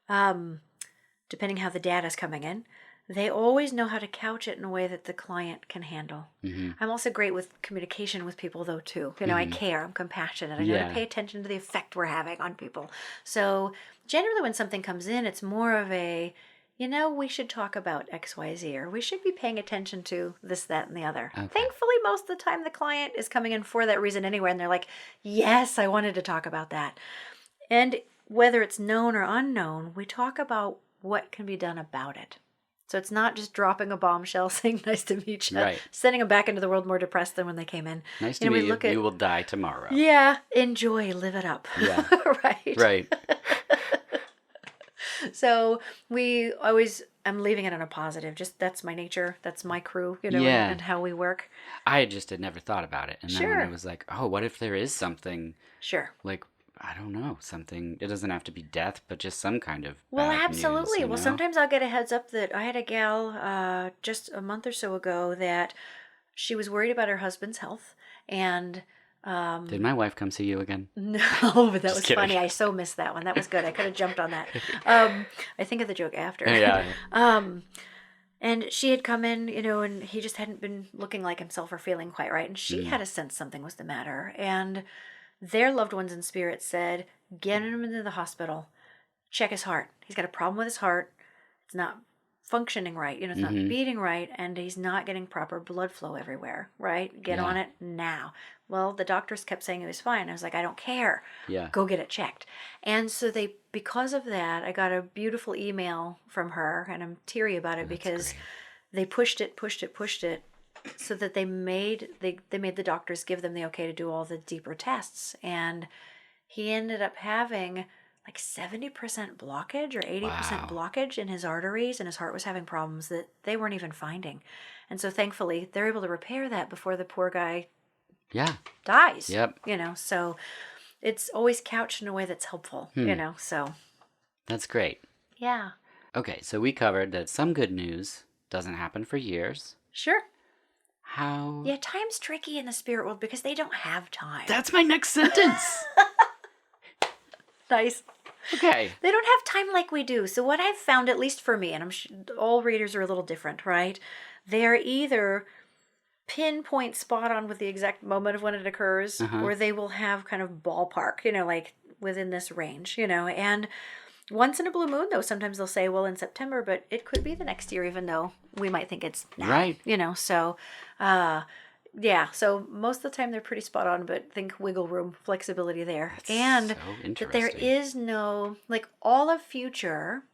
depending how the data is coming in, they always know how to couch it in a way that the client can handle. I'm also great with communication with people, though, too. I care. I'm compassionate. I know to pay attention to the effect we're having on people. So generally when something comes in, it's more of a, we should talk about X, Y, Z, or we should be paying attention to this, that, and the other.
Okay.
Thankfully, most of the time the client is coming in for that reason anyway, and they're like, yes, I wanted to talk about that. And whether it's known or unknown, we talk about what can be done about it. So it's not just dropping a bombshell, saying nice to meet you, sending them back into the world more depressed than when they came in.
Nice to meet you. You will die tomorrow.
Yeah, enjoy, live it up.
Yeah.
Right. So I'm leaving it on a positive. Just that's my nature. That's my crew, and how we work.
I just had never thought about it. And then when I was like, oh, what if there is something?
Sure.
Like, I don't know, something. It doesn't have to be death, but just some kind of
Well,
bad
absolutely.
news,
Well, sometimes I'll get a heads up that I had a gal just a month or so ago that she was worried about her husband's health. And
did my wife come see you again?
No, but that was
kidding.
funny. I so missed that one. That was good. I could have jumped on that. I think of the joke after.
Yeah.
And she had come in, and he just hadn't been looking like himself or feeling quite right. And she had a sense something was the matter. And their loved ones in spirit said, get him into the hospital, check his heart. He's got a problem with his heart. It's not functioning right. It's not beating right, and he's not getting proper blood flow everywhere, right? Get on it now. Well, the doctors kept saying it was fine. I was like, I don't care.
Yeah.
Go get it checked. And so because of that, I got a beautiful email from her, and I'm teary about it because they pushed it, so that they made the doctors give them the okay to do all the deeper tests. And he ended up having like 70% blockage or 80% blockage in his arteries, and his heart was having problems that they weren't even finding. And so thankfully they're able to repair that before the poor guy dies.
Yep.
So it's always couched in a way that's helpful, so.
That's great.
Yeah.
Okay, so we covered that some good news doesn't happen for years.
Sure.
How?
Yeah, time's tricky in the spirit world because they don't have time.
That's my next sentence.
Nice.
Okay.
They don't have time like we do. So what I've found, at least for me, and I'm sure all readers are a little different, right? They're either pinpoint spot on with the exact moment of when it occurs, or they will have kind of ballpark, like within this range, and once in a blue moon, though, sometimes they'll say, well, in September, but it could be the next year, even though we might think it's now,
right.
So, so most of the time they're pretty spot on, but think wiggle room, flexibility there.
That's
and
so
that there is no, all of future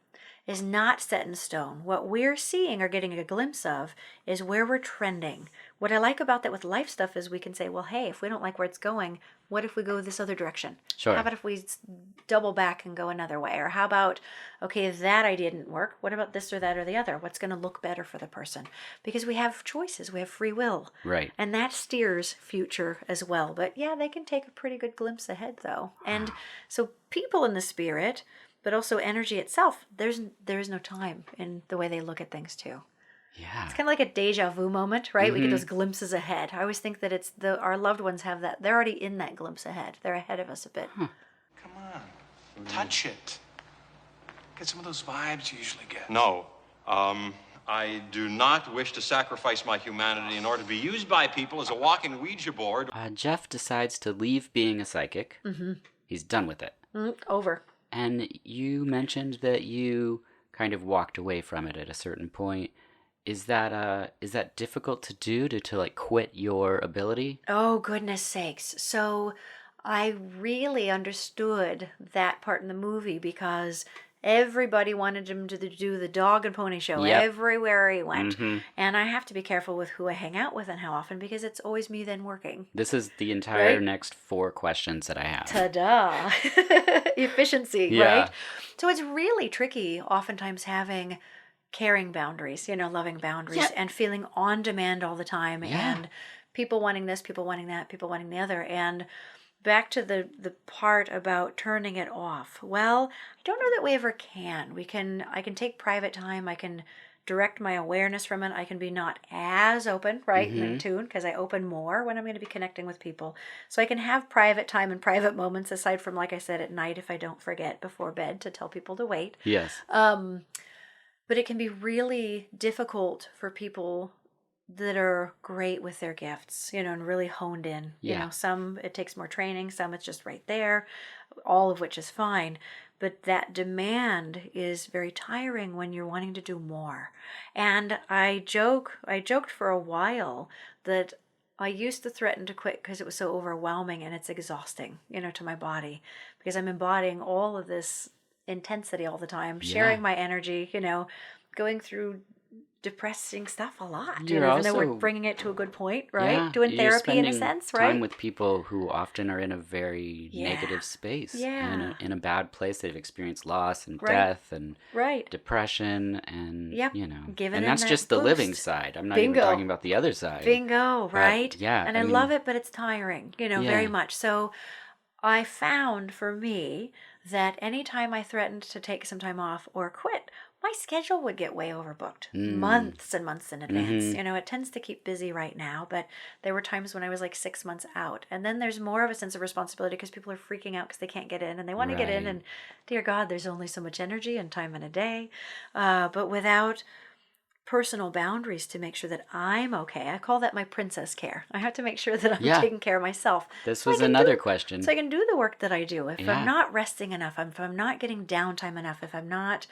is not set in stone. What we're seeing or getting a glimpse of is where we're trending. What I like about that with life stuff is we can say, well, hey, if we don't like where it's going, what if we go this other direction?
Sure.
How about if we double back and go another way? Or how about, okay, if that idea didn't work, what about this or that or the other? What's going to look better for the person? Because we have choices, we have free will.
Right.
And that steers future as well. But yeah, they can take a pretty good glimpse ahead though. And so people in the spirit, but also energy itself, there is no time in the way they look at things too.
Yeah.
It's kind of like a deja vu moment, right? We get those glimpses ahead. I always think that it's our loved ones have that. They're already in that glimpse ahead. They're ahead of us a bit.
Come on. Touch it. Get some of those vibes you usually get.
No. I do not wish to sacrifice my humanity in order to be used by people as a walking Ouija board.
Jeff decides to leave being a psychic. He's done with it.
Over.
And you mentioned that you kind of walked away from it at a certain point. Is that difficult to do to quit your ability?
Oh, goodness sakes. So I really understood that part in the movie because everybody wanted him to do the dog and pony show everywhere he went. And I have to be careful with who I hang out with and how often because it's always me then working.
This is the entire next 4 questions that I have.
Ta-da! Efficiency, right? So it's really tricky oftentimes having caring boundaries, loving boundaries and feeling on demand all the time and people wanting this, people wanting that, people wanting the other. And back to the part about turning it off. Well, I don't know that we ever can. I can take private time. I can direct my awareness from it. I can be not as open, right, and in tune because I open more when I'm going to be connecting with people. So I can have private time and private moments aside from, like I said, at night if I don't forget before bed to tell people to wait.
Yes.
But it can be really difficult for people that are great with their gifts, and really honed in. Some it takes more training, some it's just right there, all of which is fine. But that demand is very tiring when you're wanting to do more. And I joked for a while that I used to threaten to quit because it was so overwhelming and it's exhausting, to my body, because I'm embodying all of this intensity all the time, sharing my energy, going through depressing stuff a lot. Even though we're bringing it to a good point, right?
Yeah,
Doing therapy in a sense, right?
Time with people who often are in a very negative space.
Yeah.
In a bad place. They've experienced loss and death and
right.
depression and,
Giving
and that's
that
just the
boost.
living side. I'm not even talking about the other side.
Bingo, right?
But, yeah.
And I love it, but it's tiring, very much. So I found for me that anytime I threatened to take some time off or quit, my schedule would get way overbooked months and months in advance. It tends to keep busy right now, but there were times when I was 6 months out. And then there's more of a sense of responsibility because people are freaking out because they can't get in and they want to get in. And dear God, there's only so much energy and time in a day. But without personal boundaries to make sure that I'm okay. I call that my princess care. I have to make sure that I'm taking care of myself.
This was another question.
So I can do the work that I do. If I'm not resting enough, if I'm not getting downtime enough, if I'm not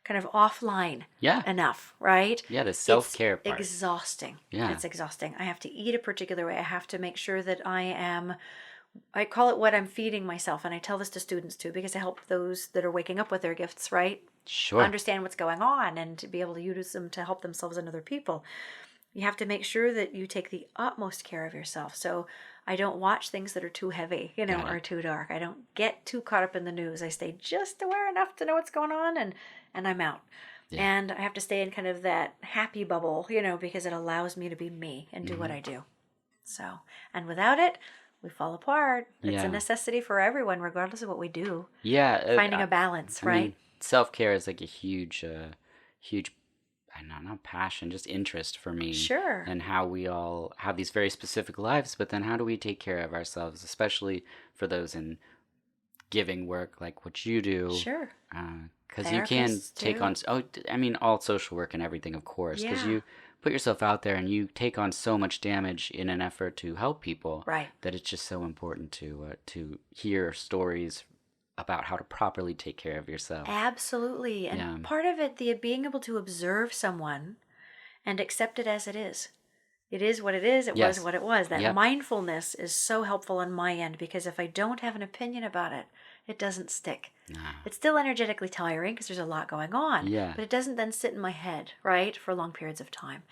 kind of offline enough, right?
Yeah, the self-care part.
Exhausting.
Yeah.
It's exhausting. I have to eat a particular way. I have to make sure that I call it what I'm feeding myself. And I tell this to students too, because I help those that are waking up with their gifts, right?
Sure.
Understand what's going on and to be able to use them to help themselves and other people. You have to make sure that you take the utmost care of yourself. So I don't watch things that are too heavy, or too dark. I don't get too caught up in the news. I stay just aware enough to know what's going on, and I'm out. Yeah. And I have to stay in kind of that happy bubble, because it allows me to be me and do what I do. So, and without it, we fall apart. It's a necessity for everyone, regardless of what we do.
Yeah.
Finding a balance, right?
mean, self-care is like a huge, I don't know, not passion, just interest for me.
Sure.
And how we all have these very specific lives, but then how do we take care of ourselves, especially for those in giving work like what you do?
Sure.
Because you can take on, all social work and everything, of course, because you put yourself out there and you take on so much damage in an effort to help people.
Right.
That it's just so important to hear stories about how to properly take care of yourself.
Absolutely. And part of it, being able to observe someone and accept it as it is. It is what it is. It was what it was. That mindfulness is so helpful on my end, because if I don't have an opinion about it, it doesn't stick. It's still energetically tiring because there's a lot going on.
Yeah.
But it doesn't then sit in my head, right, for long periods of time.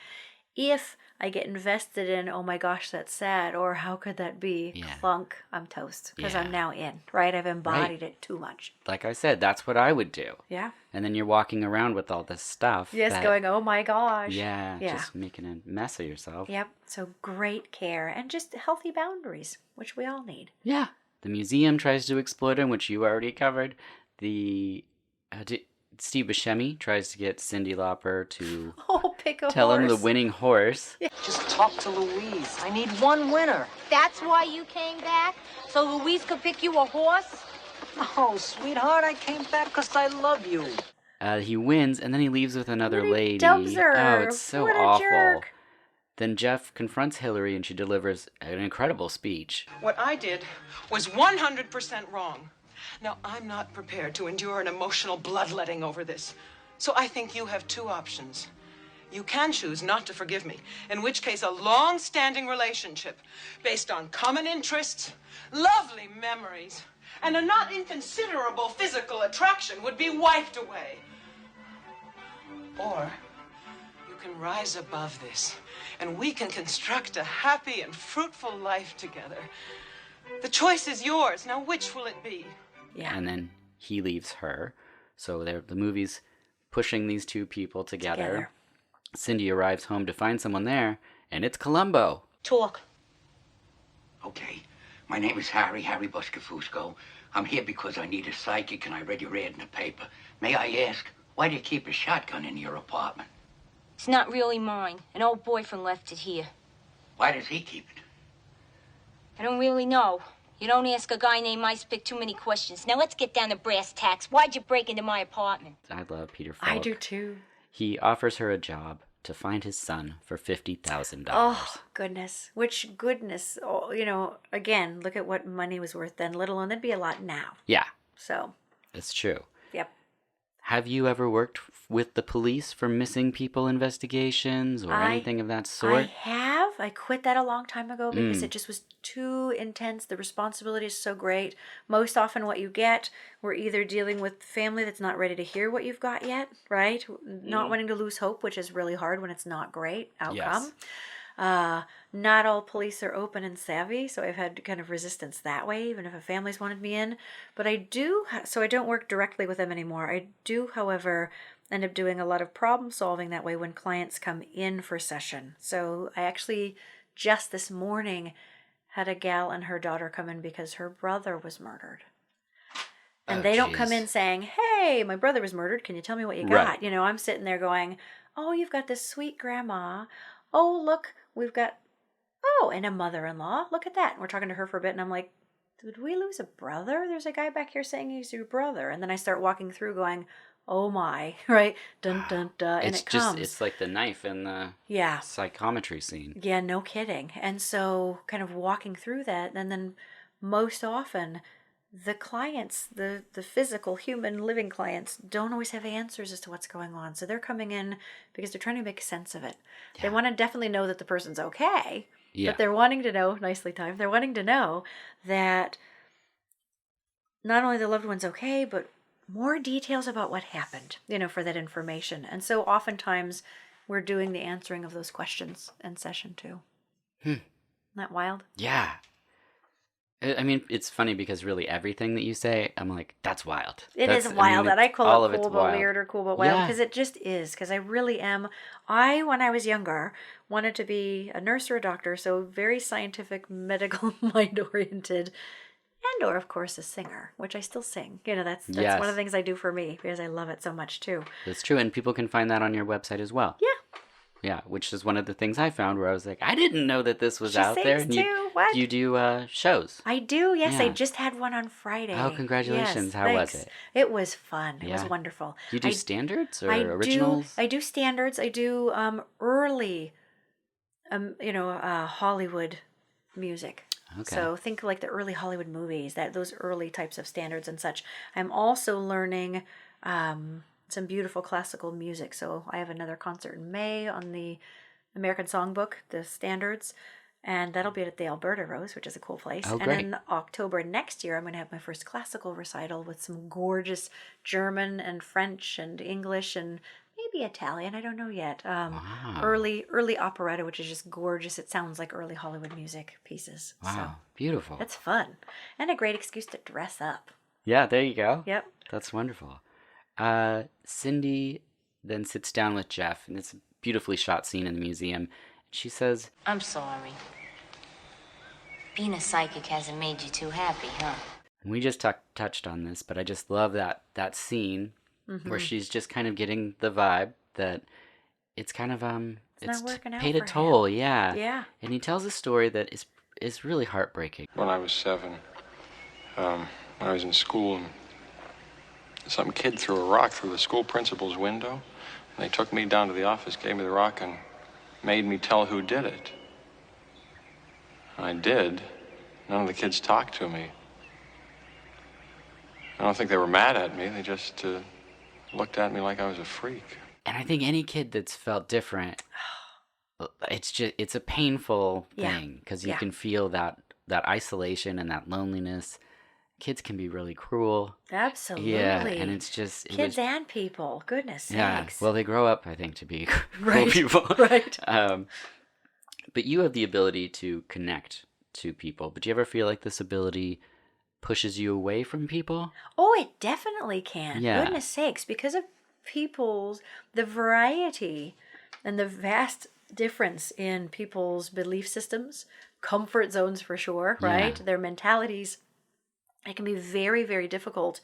If I get invested in, oh my gosh, that's sad, or how could that be? Clunk, I'm toast, because I'm now in, right? I've embodied it too much.
Like I said, that's what I would do.
Yeah.
And then you're walking around with all this stuff.
Yes, going, oh my gosh.
Yeah, just making a mess of yourself.
Yep. So great care and just healthy boundaries, which we all need.
Yeah. The museum tries to exploit them, which you already covered. Steve Buscemi tries to get Cyndi Lauper to
pick a
tell
horse.
him the winning horse.
Just talk to Louise. I need one winner.
That's why you came back? So Louise could pick you a horse?
Oh, sweetheart, I came back because I love you.
He wins, and then he leaves with another lady.
Dubs her.
Oh, it's so
what a
awful.
Jerk.
Then Jeff confronts Hillary, and she delivers an incredible speech.
What I did was 100% wrong. Now, I'm not prepared to endure an emotional bloodletting over this. So I think you have two options. You can choose not to forgive me, in which case a long-standing relationship based on common interests, lovely memories, and a not inconsiderable physical attraction would be wiped away. Or you can rise above this, and we can construct a happy and fruitful life together. The choice is yours. Now, which will it be?
Yeah.
And then he leaves her. So the movie's pushing these two people together. Cyndi arrives home to find someone there, and it's Columbo.
Talk.
Okay. My name is Harry Buscafusco. I'm here because I need a psychic, and I read your ad in the paper. May I ask, why do you keep a shotgun in your apartment?
It's not really mine. An old boyfriend left it here.
Why does he keep it?
I don't really know. You don't ask a guy named Ice Pick too many questions. Now let's get down to brass tacks. Why'd you break into my apartment?
I love Peter Falk.
I do too.
He offers her a job to find his son for $50,000.
Oh, goodness. Which goodness. Oh, again, look at what money was worth then, let alone that'd be a lot now.
Yeah.
So.
It's true.
Yep.
Have you ever worked with the police for missing people investigations or anything of that sort?
I have. I quit that a long time ago because it just was too intense. The responsibility is so great. Most often what you get, we're either dealing with family that's not ready to hear what you've got yet, right? Not wanting to lose hope, which is really hard when it's not great outcome. Yes. Not all police are open and savvy, so I've had kind of resistance that way, even if a family's wanted me in. But I do, so I don't work directly with them anymore. I do, however, end up doing a lot of problem solving that way when clients come in for session. So I actually, just this morning, had a gal and her daughter come in because her brother was murdered. And they don't come in saying, hey, my brother was murdered. Can you tell me what you got?
Right.
I'm sitting there going, oh, you've got this sweet grandma. Oh, look, we've got, and a mother-in-law. Look at that. And we're talking to her for a bit, and I'm like, did we lose a brother? There's a guy back here saying he's your brother. And then I start walking through going, oh my, right? Dun, dun, dun. And it comes.
It's like the knife in the psychometry scene.
Yeah, no kidding. And so kind of walking through that, and then most often the clients, the physical, human, living clients don't always have answers as to what's going on. So they're coming in because they're trying to make sense of it. Yeah. They want to definitely know that the person's okay, but they're wanting to know, nicely timed, they're wanting to know that not only the loved one's okay, but more details about what happened, for that information. And so oftentimes we're doing the answering of those questions in session 2. Isn't that wild?
Yeah. I mean, it's funny because really everything that you say, I'm like, that's wild.
It is wild. And I call it cool but weird or cool but wild because it just is. Because I really am. When I was younger, wanted to be a nurse or a doctor. So very scientific, medical, mind-oriented. And or, of course, a singer, which I still sing. That's one of the things I do for me because I love it so much too.
That's true. And people can find that on your website as well.
Yeah.
Yeah, which is one of the things I found where I was like, I didn't know that this was out there. And you do shows.
I do, yes. Yeah. I just had one on Friday.
Oh, congratulations.
Yes,
How was it?
It was fun. It was wonderful.
Do you do standards or originals?
I do standards. I do early, Hollywood music. Okay. So think like the early Hollywood movies, those early types of standards and such. I'm also learning some beautiful classical music. So I have another concert in May on the American Songbook, the standards, and that'll be at the Alberta Rose, which is a cool place.
Oh,
and
great.
in October next year, I'm going to have my first classical recital with some gorgeous German and French and English and maybe Italian. I don't know yet.
Wow.
Early operetta, which is just gorgeous. It sounds like early Hollywood music pieces.
Wow,
so
beautiful.
It's fun and a great excuse to dress up.
Yeah, there you go.
Yep.
That's wonderful. Cindy then sits down with Jeff, and it's a beautifully shot scene in the museum. She says,
I'm sorry. Being a psychic hasn't made you too happy, huh?
And we just touched on this, but I just love that scene where she's just kind of getting the vibe that it's kind of
it's not working out
paid a
for
toll,
him. Yeah.
And he tells a story that is really heartbreaking.
When I was 7, I was in school, and some kid threw a rock through the school principal's window, and they took me down to the office, gave me the rock, and made me tell who did it. I did. None of the kids talked to me. I don't think they were mad at me. They just looked at me like I was a freak.
And I think any kid that's felt different, it's a painful thing because you can feel that isolation and that loneliness. Kids can be really cruel.
Absolutely.
Yeah, and it's just...
Kids and people. Goodness sakes.
Yeah, well, they grow up, I think, to be cruel people.
Right.
But you have the ability to connect to people. But do you ever feel like this ability pushes you away from people?
Oh, it definitely can.
Yeah.
Goodness sakes. Because of the variety and the vast difference in people's belief systems, comfort zones for sure, right?
Yeah.
Their mentalities... It can be very, very difficult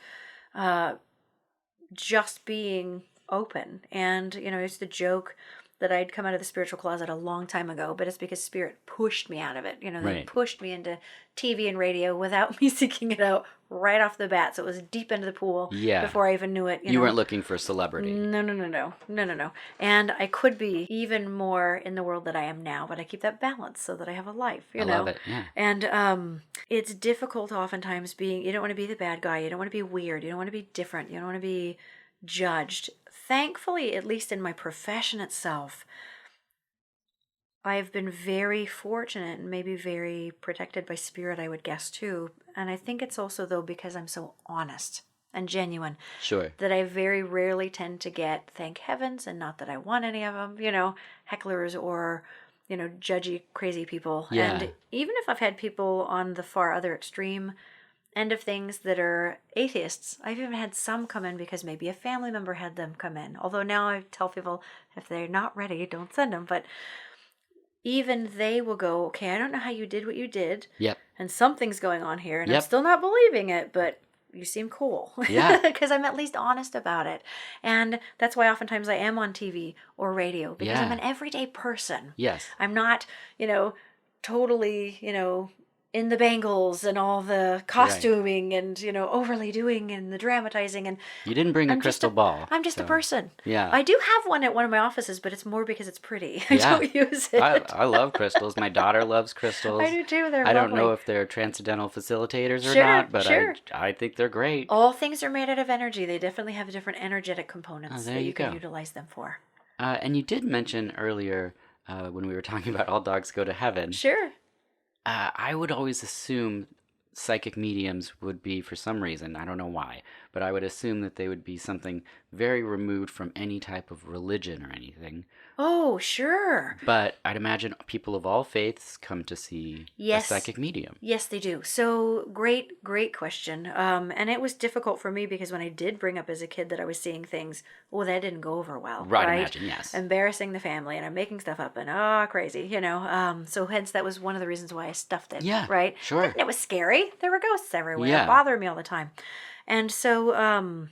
just being open. And, it's the joke that I'd come out of the spiritual closet a long time ago, but it's because Spirit pushed me out of it. They pushed me into TV and radio without me seeking it out right off the bat. So it was deep into the pool before I even knew it.
You weren't looking for celebrity.
No. And I could be even more in the world that I am now, but I keep that balance so that I have a life,
I love it, yeah.
And it's difficult oftentimes you don't want to be the bad guy. You don't want to be weird. You don't want to be different. You don't want to be judged. Thankfully, at least in my profession itself, I've been very fortunate and maybe very protected by Spirit, I would guess, too. And I think it's also, though, because I'm so honest and genuine.
Sure.
That I very rarely tend to get, thank heavens, and not that I want any of them, hecklers or, judgy, crazy people.
Yeah.
And even if I've had people on the far other extreme end of things that are atheists, I've even had some come in because maybe a family member had them come in. Although now I tell people, if they're not ready, don't send them. But even they will go, okay, I don't know how you did what you did.
Yep.
And something's going on here, and I'm still not believing it, but you seem cool.
Yeah.
Because I'm at least honest about it. And that's why oftentimes I am on TV or radio, because I'm an everyday person.
Yes.
I'm not, totally, in the bangles and all the costuming and, overly doing and the dramatizing. And
you didn't bring a crystal ball.
I'm just a person.
Yeah.
I do have one at one of my offices, but it's more because it's pretty. I don't use it.
I love crystals. My daughter loves crystals.
I do too. They're
I don't
lovely.
know if they're transcendental facilitators or not, but I think they're great.
All things are made out of energy. They definitely have different energetic components that you can utilize them for.
And you did mention earlier when we were talking about all dogs go to heaven.
Sure.
I would always assume psychic mediums would be, for some reason, I don't know why, but I would assume that they would be something very removed from any type of religion or anything.
Oh, sure.
But I'd imagine people of all faiths come to see a psychic medium.
Yes, they do. So great question. And it was difficult for me because when I did bring up as a kid that I was seeing things, that didn't go over well.
Right, imagine, yes.
Embarrassing the family, and I'm making stuff up, and crazy, So hence that was one of the reasons why I stuffed it.
Yeah,
right.
Sure.
And it was scary. There were ghosts everywhere.
Yeah.
It bothered me all the time, and so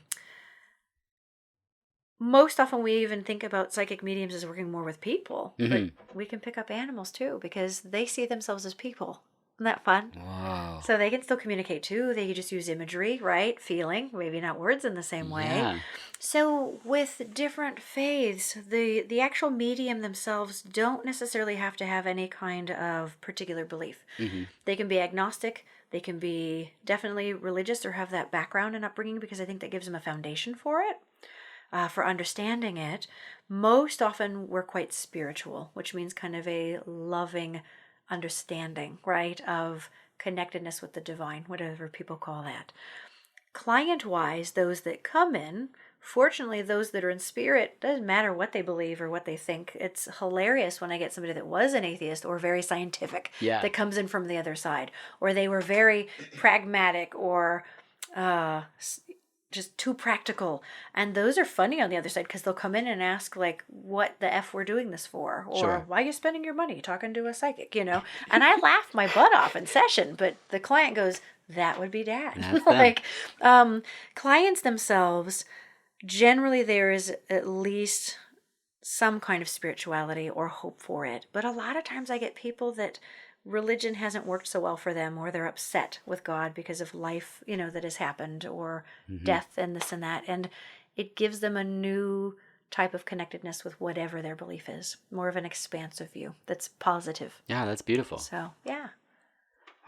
most often we even think about psychic mediums as working more with people, but we can pick up animals too because they see themselves as people. Isn't that fun?
Wow.
So they can still communicate too. They can just use imagery, right? Feeling, maybe not words in the same way.
Yeah.
So with different faiths, the actual medium themselves don't necessarily have to have any kind of particular belief. They can be agnostic. They can be definitely religious or have that background and upbringing because I think that gives them a foundation for it. For understanding it. Most often we're quite spiritual, which means kind of a loving understanding, right, of connectedness with the divine, whatever people call that. Client-wise, those that come in, fortunately, those that are in spirit, doesn't matter what they believe or what they think. It's hilarious when I get somebody that was an atheist or very scientific that comes in from the other side, or they were very pragmatic or just too practical, and those are funny on the other side because they'll come in and ask like what the F we're doing this for, or why are you spending your money talking to a psychic, and I laugh my butt off in session, but the client goes, that would be Dad. Like clients themselves, generally there is at least some kind of spirituality or hope for it, but a lot of times I get people that religion hasn't worked so well for them, or they're upset with God because of life, that has happened, or death and this and that. And it gives them a new type of connectedness with whatever their belief is, more of an expansive view that's positive.
Yeah, that's beautiful.
So, yeah.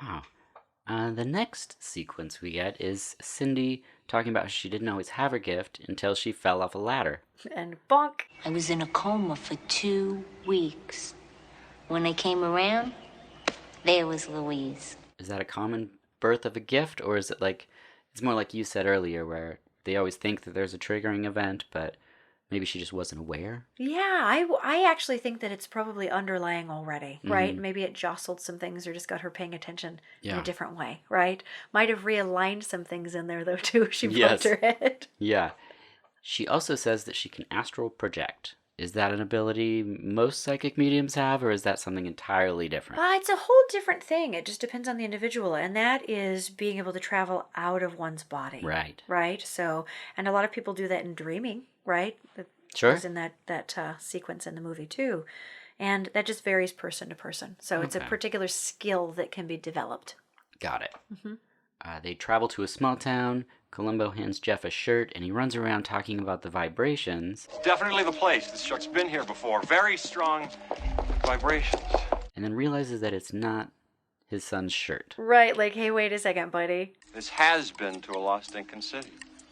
Wow. The next sequence we get is Cindy talking about how she didn't always have her gift until she fell off a ladder.
And bonk.
I was in a coma for 2 weeks. When I came around, there was Louise.
Is that a common birth of a gift, or is it like, it's more like you said earlier, where they always think that there's a triggering event, but maybe she just wasn't aware?
Yeah, I actually think that it's probably underlying already, right? Maybe it jostled some things or just got her paying attention in a different way, right? Might have realigned some things in there, though, too. She bumped her head.
Yeah. She also says that she can astral project. Is that an ability most psychic mediums have, or is that something entirely different?
It's a whole different thing. It just depends on the individual, and that is being able to travel out of one's body.
Right.
Right? So, and a lot of people do that in dreaming, right?
Sure.
Was in that sequence in the movie, too. And that just varies person to person. So it's a particular skill that can be developed.
Got it. They travel to a small town. Columbo hands Jeff a shirt, and he runs around talking about the vibrations.
It's definitely the place. This truck's been here before. Very strong vibrations.
And then realizes that it's not his son's shirt.
Right, like, hey, wait a second, buddy.
This has been to a lost Incan city.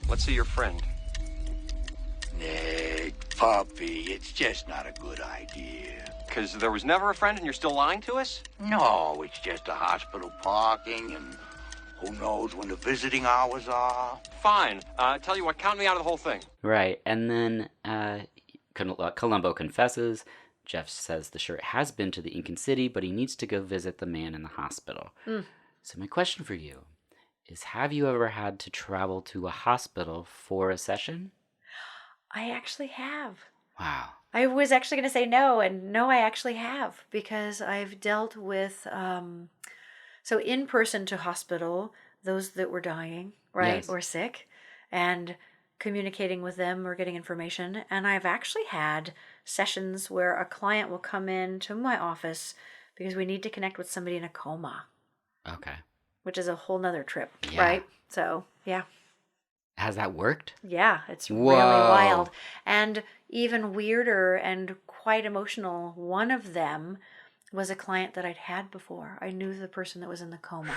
Let's see your friend.
Nick, puppy, it's just not a good idea.
Because there was never a friend and you're still lying to us?
No, it's just a hospital parking, and who knows when the visiting hours are.
Fine. Tell you what, count me out of the whole thing.
Right, and then Columbo confesses. Jeff says the shirt has been to the Incan City, but he needs to go visit the man in the hospital. So my question for you is, have you ever had to travel to a hospital for a session?
I actually have.
Wow.
I was actually going to say no, and no, I actually have, because I've dealt with, so in person to hospital, those that were dying, right,
Yes.
or sick, and communicating with them or getting information. And I've actually had sessions where a client will come in to my office because we need to connect with somebody in a coma.
Okay.
Which is a whole nother trip,
Yeah.
right? So, yeah.
Has that worked?
Yeah, it's
Whoa.
really wild. And even weirder and quite emotional, one of them was a client that I'd had before. I knew the person that was in the coma.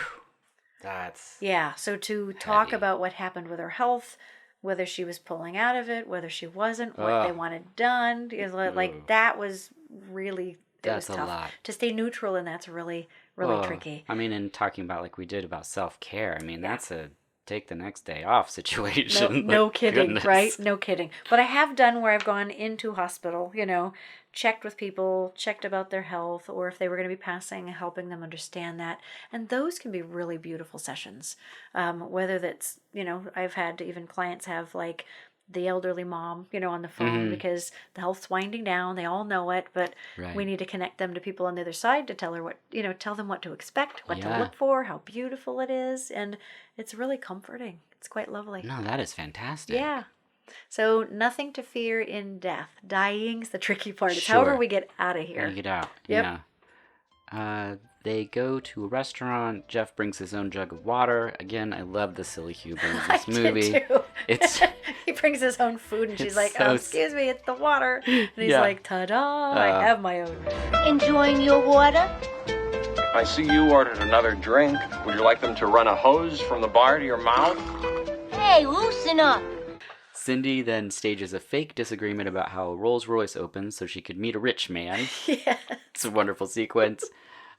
That's...
Yeah, so to talk
heavy.
about what happened with her health, whether she was pulling out of it, whether she wasn't, what they wanted done, like that was really, it
That's
was
a
tough.
lot.
To stay neutral, and that's really, really tricky.
I mean, and talking about like we did about self-care, I mean, that's a take the next day off situation.
No
Like,
kidding,
goodness.
right? No kidding. But I have done where I've gone into hospital, checked with people, checked about their health, or if they were going to be passing, helping them understand that. And those can be really beautiful sessions. Whether that's, I've had even clients have like the elderly mom, on the phone because the health's winding down. They all know it, but we need to connect them to people on the other side to tell her what, tell them what to expect, what to look for, how beautiful it is. And it's really comforting. It's quite lovely.
No, that is fantastic.
Yeah. So nothing to fear in death. Dying's the tricky part. It's however we get out of here.
How you get out.
Yep.
Yeah. They go to a restaurant. Jeff brings his own jug of water. Again, I love the silly humor of this movie.
Did too.
It's
he brings his own food and she's like,
so
excuse me, it's the water. And he's like, ta-da, I have my own.
Enjoying your water?
I see you ordered another drink. Would you like them to run a hose from the bar to your mouth?
Hey, loosen up.
Cindy then stages a fake disagreement about how a Rolls Royce opens so she could meet a rich man.
Yeah.
It's a wonderful sequence.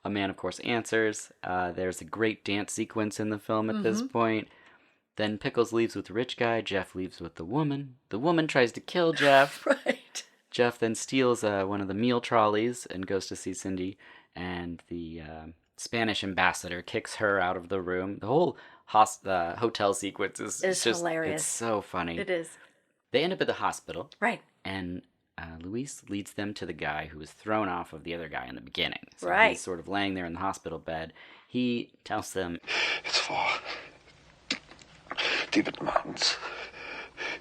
A man, of course, answers. There's a great dance sequence in the film at this point. Then Pickles leaves with the rich guy. Jeff leaves with the woman. The woman tries to kill Jeff.
Right.
Jeff then steals one of the meal trolleys and goes to see Cindy. And the Spanish ambassador kicks her out of the room. The whole hotel sequence is just
hilarious.
It's so funny.
It is.
They end up at the hospital.
Right.
And Luis leads them to the guy who was thrown off of the other guy in the beginning. So
right.
He's sort of laying there in the hospital bed. He tells them,
"It's for David Martins.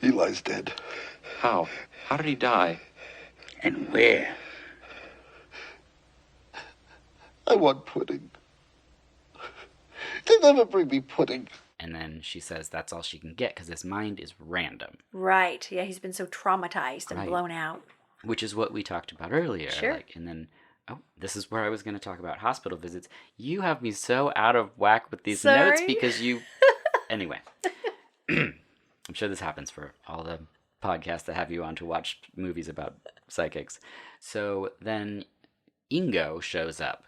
He lies dead."
How? How did he die?
And where?
I want pudding. They never bring me pudding.
And then she says that's all she can get because his mind is random.
Right. Yeah, he's been so traumatized and blown out.
Which is what we talked about earlier.
Sure.
And then, this is where I was going to talk about hospital visits. You have me so out of whack with these notes because you... Anyway. I'm sure this happens for all the podcasts that have you on to watch movies about psychics. So then Ingo shows up.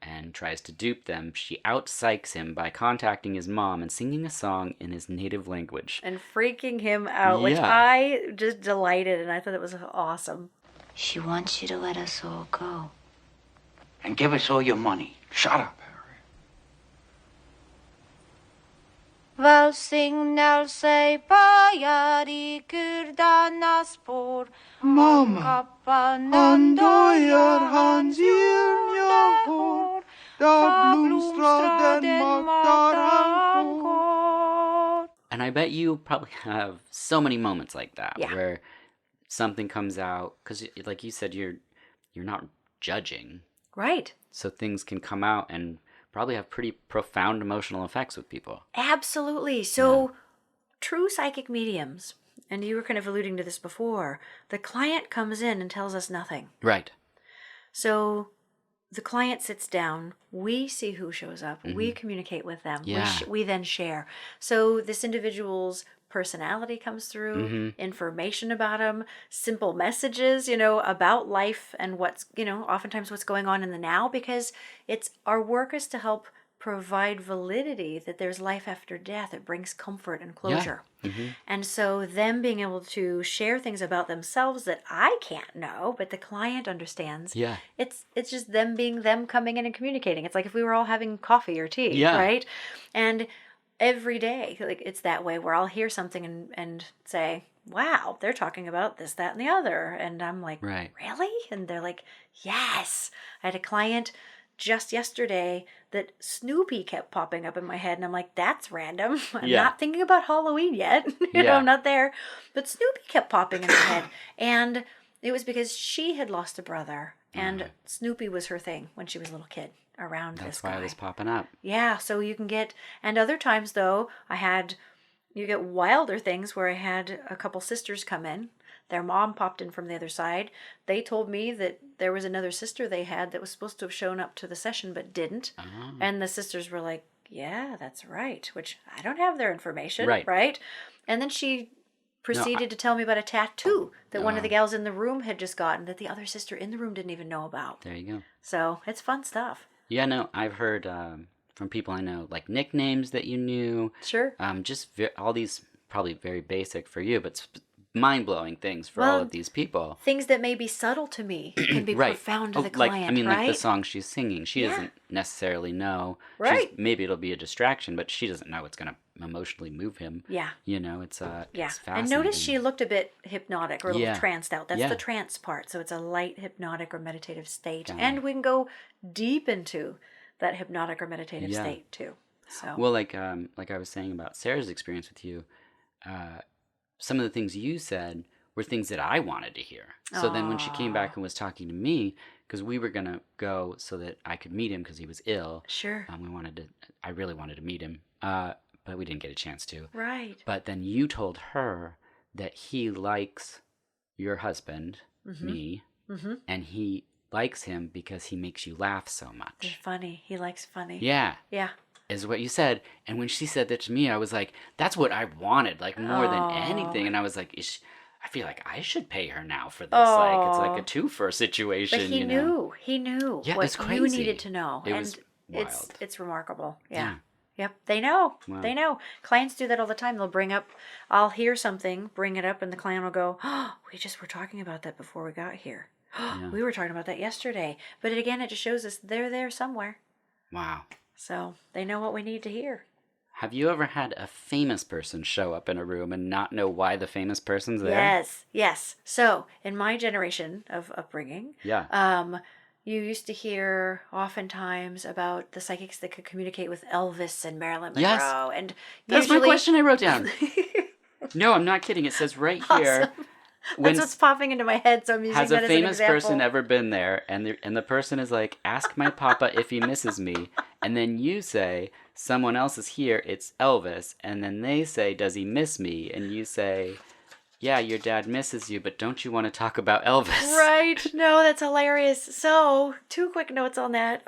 And tries to dupe them. She out-psychs him by contacting his mom and singing a song in his native language.
And freaking him out, which I just delighted, and I thought it was awesome.
She wants you to let us all go.
And give us all your money.
Shut up,
Välsignelse sig i kurdarnas spår.
Mamma, han döjar hans gyllene hår. Där blomstrar den makt där han går.
And I bet you probably have so many moments like that where something comes out, because like you said, you're not judging.
Right.
So things can come out and probably have pretty profound emotional effects with people.
Absolutely. So true psychic mediums, and you were kind of alluding to this before, the client comes in and tells us nothing.
Right.
So the client sits down, we see who shows up, we communicate with them, we then share. So this individual's personality comes through, information about them, simple messages, about life and what's, oftentimes what's going on in the now, because it's our work is to help provide validity that there's life after death. It brings comfort and closure. And so them being able to share things about themselves that I can't know, but the client understands.
Yeah.
It's just them being them coming in and communicating. It's like if we were all having coffee or tea, right? And every day, like it's that way where I'll hear something and say, wow, they're talking about this, that, and the other. And I'm like, really? And they're like, yes. I had a client just yesterday that Snoopy kept popping up in my head, and I'm like, that's random. I'm not thinking about Halloween yet. I'm not there. But Snoopy kept popping in my head. And it was because she had lost a brother, and Snoopy was her thing when she was a little kid around this guy.
That's why it was popping up.
Yeah, so you can get, and other times though, you get wilder things where I had a couple sisters come in. Their mom popped in from the other side. They told me that there was another sister they had that was supposed to have shown up to the session but didn't. And the sisters were like, yeah, that's right, which I don't have their information, right? And then she proceeded to tell me about a tattoo that one of the gals in the room had just gotten that the other sister in the room didn't even know about.
There you go.
So it's fun stuff.
Yeah, no, I've heard from people I know, like nicknames that you knew.
Sure.
Just all these probably very basic for you, but mind-blowing things for all of these people.
Things that may be subtle to me can be
Right.
profound to the
Like,
client,
I mean,
right?
like the song she's singing, she doesn't necessarily know.
Right.
Maybe it'll be a distraction, but she doesn't know it's going to emotionally move him.
Yeah.
You know, it's
Yeah.
it's
And
fascinating.
notice she looked a bit hypnotic or a little tranced out. That's
Yeah.
the trance part. So it's a light hypnotic or meditative state.
Got it.
And we can go deep into that hypnotic or meditative state too. So
Well, like I was saying about Sarah's experience with you, some of the things you said were things that I wanted to hear. So then when she came back and was talking to me, because we were going to go so that I could meet him because he was ill.
Sure.
I really wanted to meet him, but we didn't get a chance to.
Right.
But then you told her that he likes your husband, me, and he likes him because he makes you laugh so much.
He's funny. He likes funny.
Yeah.
Yeah.
Is what you said. And when she said that to me, I was like, that's what I wanted, like more than anything. And I was like, I feel like I should pay her now for this. Like it's like a twofer situation.
But he knew. He knew
Yeah,
what
it's crazy.
you needed to know.
It
and
was wild.
It's remarkable. Yeah.
Yeah.
Yep. They know.
Wow.
They know. Clients do that all the time. They'll bring up, I'll hear something, bring it up, and the client will go, oh, we just were talking about that before we got here.
Yeah.
We were talking about that yesterday. But again, it just shows us they're there somewhere.
Wow.
So they know what we need to hear.
Have you ever had a famous person show up in a room and not know why the famous person's there?
Yes. So in my generation of upbringing, you used to hear oftentimes about the psychics that could communicate with Elvis and Marilyn Monroe.
Yes.
And
That's my question I wrote down. No, I'm not kidding. It says right here.
That's what's popping into my head, so I'm using that as an example.
Has a famous person ever been there? And the person is like, ask my papa if he misses me. And then you say, someone else is here, it's Elvis. And then they say, does he miss me? And you say, yeah, your dad misses you, but don't you want to talk about Elvis?
Right. No, that's hilarious. So, 2 quick notes on that.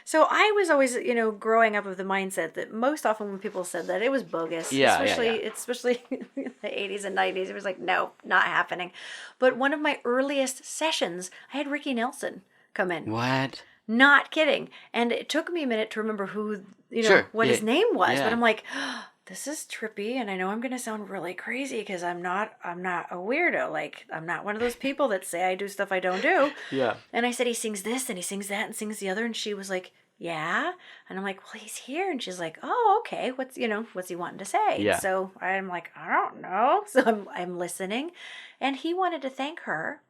So I was always, growing up with the mindset that most often when people said that, it was bogus. Especially in the 80s and 90s. It was like, no, not happening. But one of my earliest sessions, I had Ricky Nelson come in.
What?
Not kidding. And it took me a minute to remember who, what his name was.
Yeah.
But I'm like, this is trippy, and I know I'm going to sound really crazy because I'm not a weirdo. Like, I'm not one of those people that say I do stuff I don't do.
Yeah.
And I said, he sings this, and he sings that, and sings the other. And she was like, yeah. And I'm like, well, he's here. And she's like, oh, okay. What's he wanting to say?
Yeah.
So I'm like, I don't know. So I'm listening. And he wanted to thank her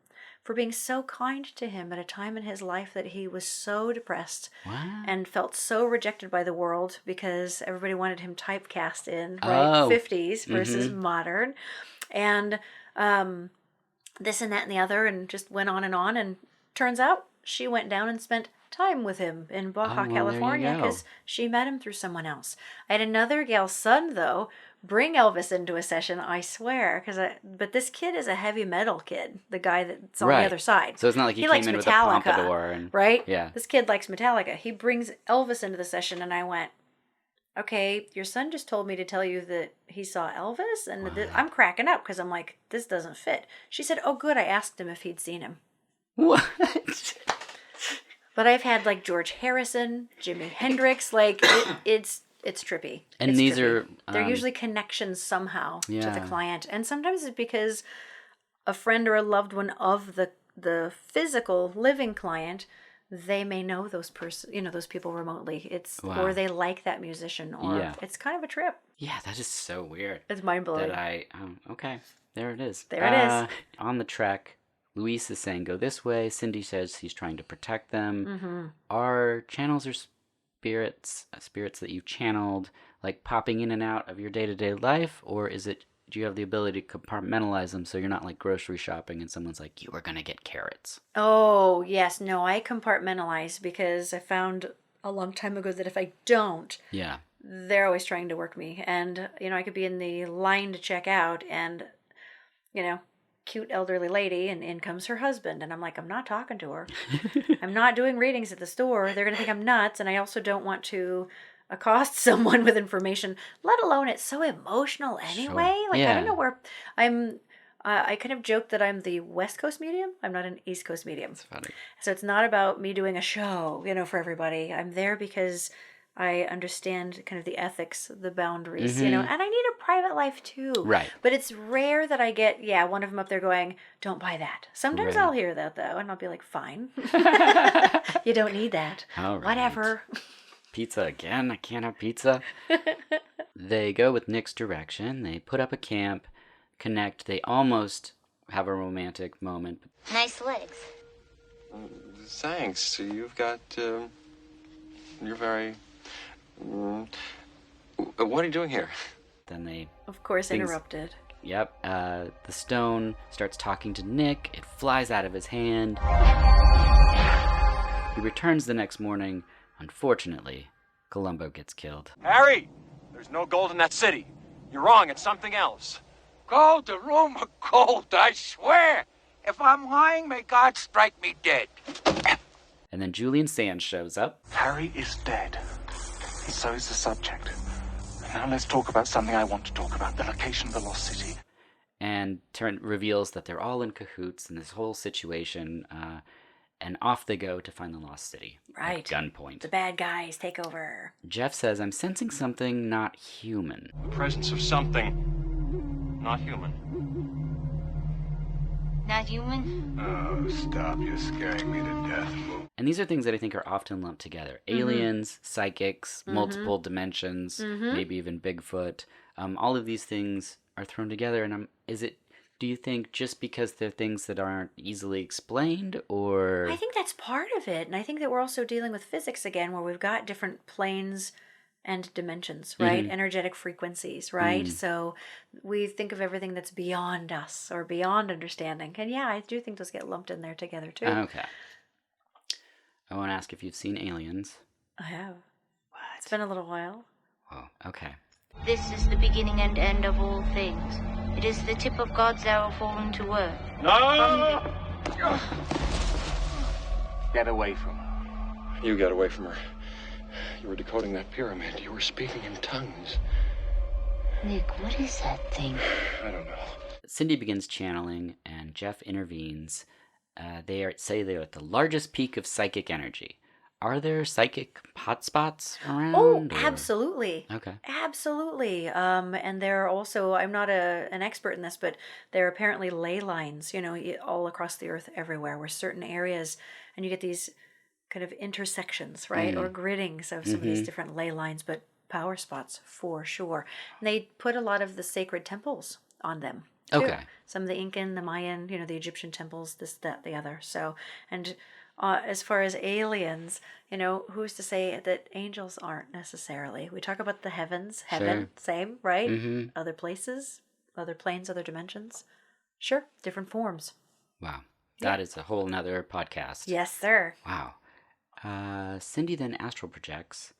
for being so kind to him at a time in his life that he was so depressed and felt so rejected by the world because everybody wanted him typecast in 50s versus modern, and this and that and the other, and just went on, and turns out she went down and spent time with him in Baja, California, because she met him through someone else. I had another gal's son, though, bring Elvis into a session, I swear, but this kid is a heavy metal kid, the guy that's on the other side.
So it's not like he came
likes
in
Metallica,
with a pompadour.
Right?
Yeah.
This kid likes Metallica. He brings Elvis into the session, and I went, okay, your son just told me to tell you that he saw Elvis, and I'm cracking up because I'm like, this doesn't fit. She said, oh, good, I asked him if he'd seen him.
What?
But I've had like George Harrison, Jimi Hendrix, like it's trippy.
And
it's
these
trippy.
are
they're usually connections somehow to
Yeah.
the client, and sometimes it's because a friend or a loved one of the physical living client, they may know those those people remotely.
Wow.
Or they like that musician, or it's kind of a trip.
Yeah, that is so weird.
It's mind blowing.
Okay, there it is.
There it is.
On the track, Luis is saying go this way. Cindy says he's trying to protect them.
Mm-hmm.
Are channels or spirits that you've channeled like popping in and out of your day-to-day life, or do you have the ability to compartmentalize them so you're not like grocery shopping and someone's like, you were gonna get carrots?
Oh yes, no, I compartmentalize because I found a long time ago that if I don't, they're always trying to work me, and I could be in the line to check out, and cute elderly lady, and in comes her husband, and I'm like, I'm not talking to her. I'm not doing readings at the store. They're gonna think I'm nuts, and I also don't want to accost someone with information, let alone it's so emotional anyway.
Sure.
Like I don't know where I kind of joke that I'm the West Coast medium. I'm not an East Coast medium.
That's funny.
So it's not about me doing a show, for everybody. I'm there because I understand kind of the ethics, the boundaries, and I need a private life too.
Right.
But it's rare that I get, one of them up there going, don't buy that. Sometimes I'll hear that though, and I'll be like, fine. You don't need that.
All right.
Whatever.
Pizza again? I can't have pizza. They go with Nick's direction. They put up a camp, connect. They almost have a romantic moment.
Nice legs.
Thanks. You've got, you're very... what are you doing here?
Then they...
Of course, interrupted.
Yep. The stone starts talking to Nick. It flies out of his hand. He returns the next morning. Unfortunately, Columbo gets killed.
Harry! There's no gold in that city. You're wrong. It's something else.
Gold, the room of gold, I swear. If I'm lying, may God strike me dead.
And then Julian Sands shows up.
Harry is dead. And so is the subject. And now let's talk about something I want to talk about, the location of the lost city.
And reveals that they're all in cahoots in this whole situation. And off they go to find the lost city.
Right.
At gunpoint.
The bad guys take over.
Jeff says, I'm sensing something not human.
The presence of something not human.
Not human?
Oh, stop. You're scaring me to death.
And these are things that I think are often lumped together. Aliens, psychics, multiple dimensions, maybe even Bigfoot. All of these things are thrown together. And do you think just because they're things that aren't easily explained, or...
I think that's part of it. And I think that we're also dealing with physics again, where we've got different planes and dimensions, right? Energetic frequencies, right? So we think of everything that's beyond us or beyond understanding. And I do think those get lumped in there together too.
Okay. I want to ask if you've seen Aliens.
I have. What? It's been a little while.
Oh, okay.
This is the beginning and end of all things. It is the tip of God's arrow fallen to earth.
No!
Get away from her.
You got away from her. You were decoding that pyramid. You were speaking in tongues.
Nick, what is that thing?
I don't know.
Cindy begins channeling, and Jeff intervenes. Say they're at the largest peak of psychic energy. Are there psychic hotspots around?
Oh, absolutely.
Okay.
Absolutely. And there are also, I'm not an expert in this, but there are apparently ley lines, all across the earth everywhere, where certain areas, and you get these kind of intersections, right? Or griddings of some of these different ley lines, but power spots for sure. And they put a lot of the sacred temples on them. Too.
Okay.
Some of the Incan, the Mayan, the Egyptian temples, this, that, the other. So, and as far as aliens, who's to say that angels aren't necessarily? We talk about the heavens, heaven, same, right? Other places, other planes, other dimensions. Sure, different forms.
Wow. That is a whole nother podcast.
Yes, sir.
Wow. Cindy then astral projects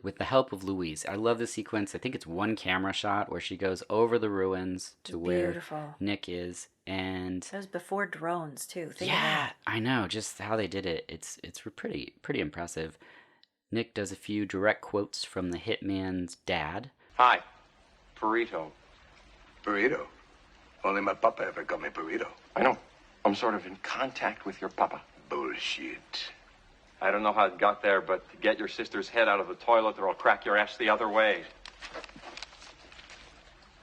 with the help of Louise. I love the sequence. I think it's one camera shot where she goes over the ruins to where Nick is. And
that was before drones too. Think of
yeah,
that.
I know. Just how they did it. It's pretty impressive. Nick does a few direct quotes from the hitman's dad.
Hi. Burrito.
Burrito? Only my papa ever got me burrito.
I know. I'm sort of in contact with your papa.
Bullshit.
I don't know how it got there, but to get your sister's head out of the toilet or I'll crack your ass the other way.